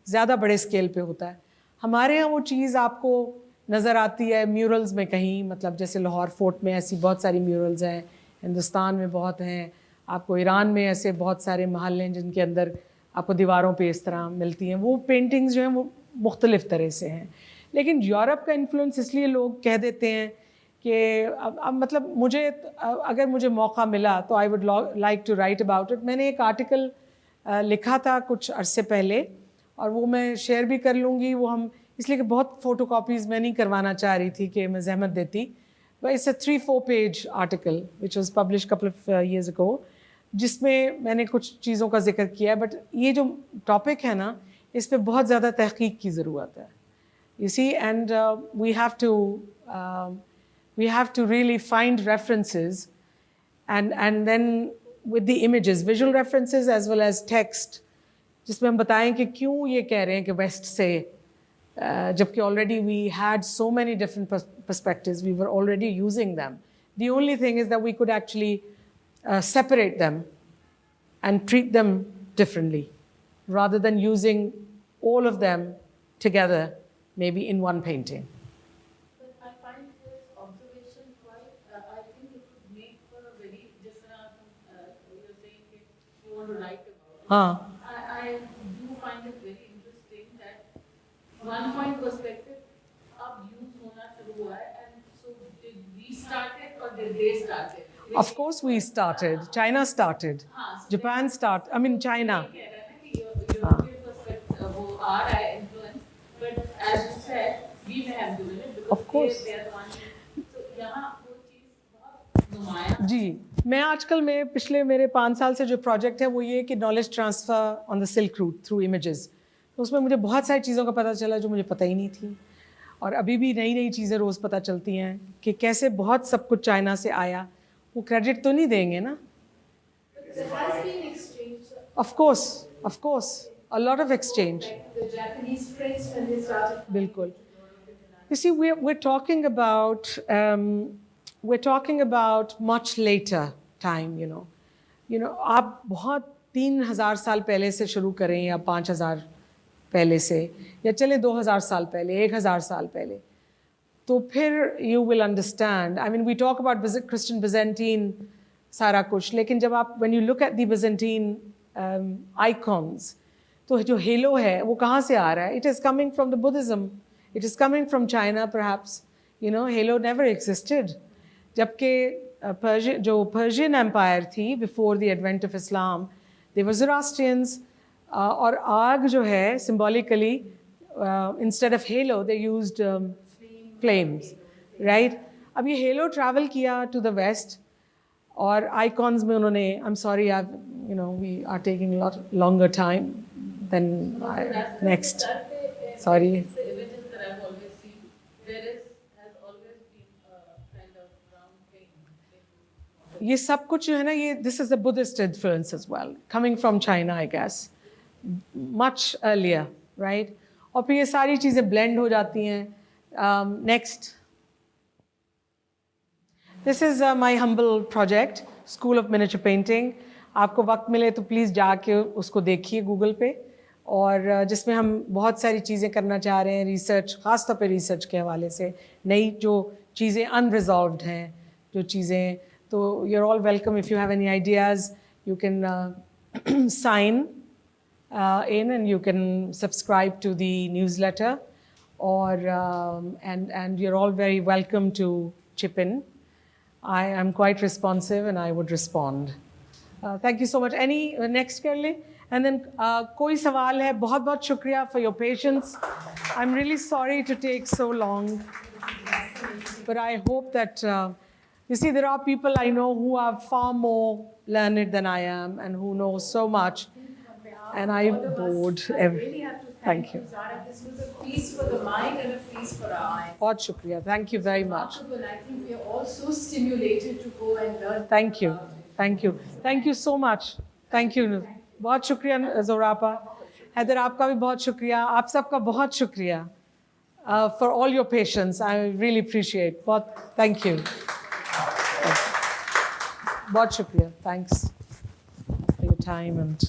ज़्यादा बड़े स्केल पे होता है. हमारे यहाँ वो चीज़ आपको नज़र आती है म्यूरल्स में कहीं, मतलब जैसे लाहौर फोर्ट में ऐसी बहुत सारी म्यूरल्स हैं, हिंदुस्तान में बहुत हैं, आपको ईरान में ऐसे बहुत सारे महल हैं जिनके अंदर आपको दीवारों पे इस तरह मिलती हैं. वो पेंटिंग्स जो हैं वो मुख्तलिफ़ तरह से हैं. लेकिन यूरोप का इन्फ्लुएंस इसलिए लोग कह देते हैं कि अब मतलब मुझे अगर मुझे मौका मिला तो I would like to write about it. मैंने एक आर्टिकल लिखा था कुछ अरसे पहले और वो मैं शेयर भी कर लूँगी. वो हम इसलिए कि बहुत फ़ोटो कॉपीज़ मैं नहीं करवाना चाह रही थी कि मैं जहमत देती. But it's a 3-4 page article which was publish couple of years ago, जिसमें मैंने कुछ चीज़ों का जिक्र किया है. बट ये जो टॉपिक है ना, इस पर बहुत ज़्यादा तहकीक की ज़रूरत है. You see, and we have to really find references, and then with the images, visual references as well as text, जिसमें हम बताएं कि क्यों ये कह रहे हैं कि वेस्ट से, जबकि already we had so many different perspectives, we were already using them. The only thing is that we could actually separate them and treat them differently, rather than using all of them together, maybe in one painting. But I find this observation quite, I think it would make for a very, just you're saying that you want to write about it. I do find it very interesting that one point perspective अब use होना शुरू हुआ है, and so did we start it or did they start it? Of course we started. China started. Japan started. I mean China. European perspective वो आ रहा है influence, but as you said, we may have given it because Of course. they are the ones. So यहाँ वो चीज़ बहुत नुमाया. जी, मैं आजकल में पिछले मेरे 5 साल से जो प्रोजेक्ट है वो ये कि knowledge transfer on the silk route through images. तो उसमें मुझे बहुत सारी चीज़ों का पता चला जो मुझे पता ही नहीं थी, और अभी भी नई नई चीज़ें रोज़ पता चलती हैं कि कैसे बहुत सब कुछ चाइना से आया. वो क्रेडिट तो नहीं देंगे ना. There has been exchange, sir. Of course, a lot of exchange. Like the Japanese prints when they started. बिल्कुल. You see, we're talking about much later time. आप बहुत 3000 साल पहले से शुरू करें या 5000 पहले से, या चले 2000 साल पहले, 1000 साल पहले, तो फिर you will understand. I mean we talk about Christian Byzantine सारा कुछ, लेकिन जब आप when you look at the Byzantine icons, तो जो हेलो है वो कहाँ से आ रहा है? It is coming from the Buddhism, it is coming from China perhaps. Halo never existed. जबकि जो पर्शियन एम्पायर थी before the advent of Islam, they were Zoroastrians. और आग जो है symbolically, instead of halo they used flames, right? अब ये halo travel किया टू द वेस्ट, और आइकॉन्स में उन्होंने, I am sorry, we are taking lot longer time than next, sorry. ये सब कुछ जो है ना, ये this is the Buddhist influence as well, coming from China I guess, much earlier, right? और फिर ये सारी चीज़ें ब्लेंड हो जाती हैं. Next, this is my humble project, school of miniature painting. आपको वक्त मिले तो प्लीज़ जाके उसको देखिए गूगल पे, और जिसमें हम बहुत सारी चीज़ें करना चाह रहे हैं, रिसर्च, ख़ास तौर पे रिसर्च के हवाले से, नई जो चीज़ें अनरिजॉल्व्ड हैं, जो चीज़ें, तो you are all welcome. If you have any ideas you can sign in, and you can subscribe to the newsletter, or and you're all very welcome to chip in. I am quite responsive and I would respond. Thank you so much. Any next Kerli? And then koi sawal hai? बहुत बहुत शुक्रिया for your patience. I'm really sorry to take so long, but I hope that you see, there are people I know who are far more learned than I am and who know so much. And I'm bored. Really have to Thank you. Zahra. This was a feast for the mind and a feast for our eyes. बहुत शुक्रिया. Thank you very much. Remarkable. I think we are all so stimulated to go and learn. Thank you. Thank you. Thank you so much. Thank you. बहुत शुक्रिया ज़ोरापा. हैदर, आपका भी बहुत शुक्रिया. आप सबका बहुत शुक्रिया for all your patience. I really appreciate. बहुत thank you. बहुत शुक्रिया. Thanks for your time and.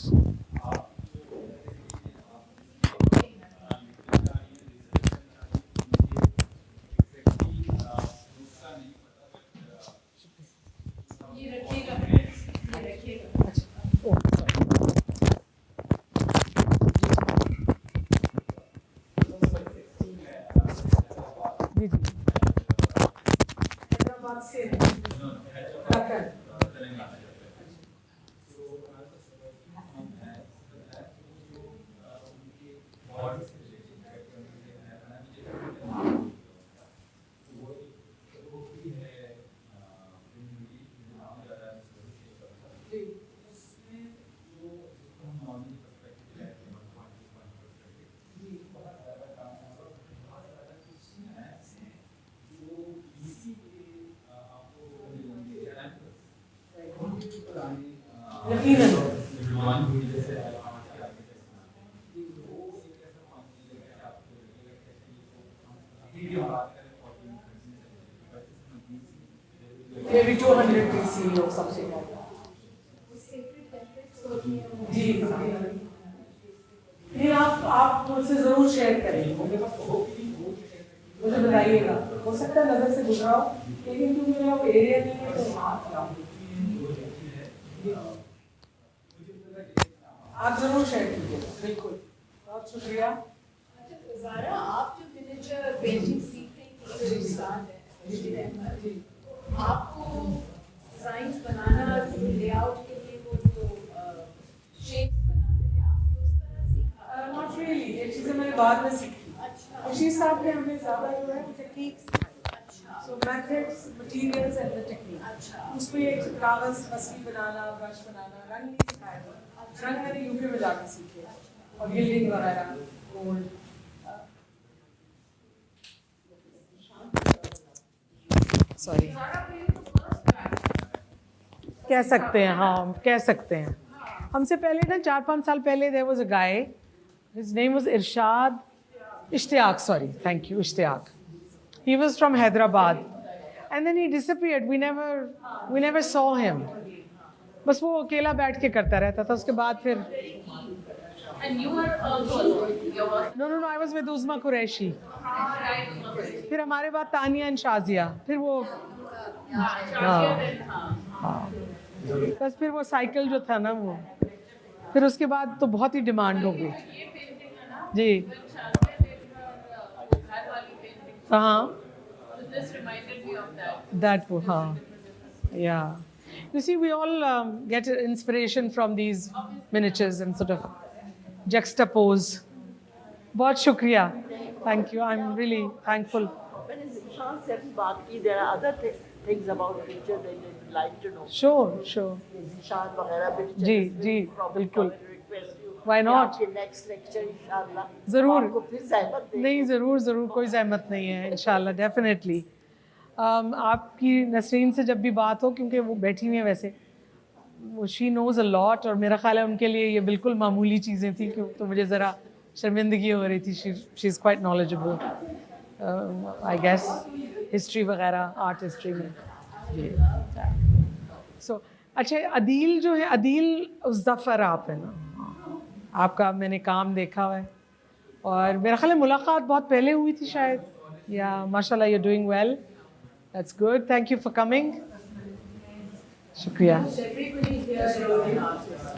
Maybe 200 BC or something like that. जी, नहीं, आप मुझसे ज़रूर शेयर करें, मुझे बताइएगा. हो सकता है नज़र से गुजरा हो, लेकिन क्योंकि मेरा वो एरिया नहीं है तो आप ज़रूर शेयर कीजिएगा. बिल्कुल, बहुत शुक्रिया. ज़ारा, आप जो मिनिएचर पेंटिंग सीख रही थी, उस्ताद है, आपको ड्राइंग्स बनाना, लेआउट के लिए वो जो शेप्स बनाते थे, आपने उस तरह सीखा? नॉट रियली, ये चीज़ें मैंने बाद में सीखी. अच्छा. उसी साहब ने हमें ज़्यादा जो है techniques, so methods, materials and the technique. अच्छा. उसमें कागज़ मछली बनाना, ब्रश बनाना, रंग नहीं सिखाया. रंग मैंने यूके में जाकर सीखे, और गिल्डिंग वगैरह, गोल्ड. सॉरी, कह सकते हैं, हाँ कह सकते हैं. हमसे पहले ना 4-5 साल पहले there was a guy, his name was Ishtiyaq, sorry, thank you, Ishtiyaq. He was from Hyderabad, and then he disappeared. We never saw him. बस वो अकेला बैठ के करता रहता था, उसके बाद फिर And you were also your work. No I was with Uzma Qureshi, फिर हमारे बाद तानिया एंड शाजिया, फिर वो बस फिर वो साइकिल जो था ना वो, फिर उसके बाद तो बहुत ही डिमांड हो गई जी। हाँ This reminded me of that. that वो हाँ yeah. You see, we all get inspiration from these miniatures and sort of juxtapose. बहुत शुक्रिया, thank you, I'm really thankful. When Ishan said Baki, there are other things about picture that they'd like to know. Sure. Ishan वगैरह picture. जी, जी, बिल्कुल. Why not? आपके next lecture इंशाल्लाह. ज़रूर. आपको फिर ज़हमत देंगे. नहीं, ज़रूर कोई ज़हमत नहीं है, इंशाल्लाह डेफिनेटली। आपकी नसरीन से जब भी बात हो, क्योंकि वो बैठी हुई है वैसे, वो शी नोज़ अ लॉट, और मेरा ख्याल है उनके लिए ये बिल्कुल मामूली चीज़ें थी, क्यों तो मुझे ज़रा शर्मिंदगी हो रही थी। She is quite knowledgeable, I guess history वगैरह, आर्ट हिस्ट्री में जी। सो अच्छा, अदील जो है, अदील ज़फ़र आप है ना, आपका मैंने काम देखा हुआ है, और मेरा ख्याल है मुलाकात बहुत पहले हुई थी शायद, या माशाल्लाह you doing well, that's good, thank you for coming, शुक्रिया।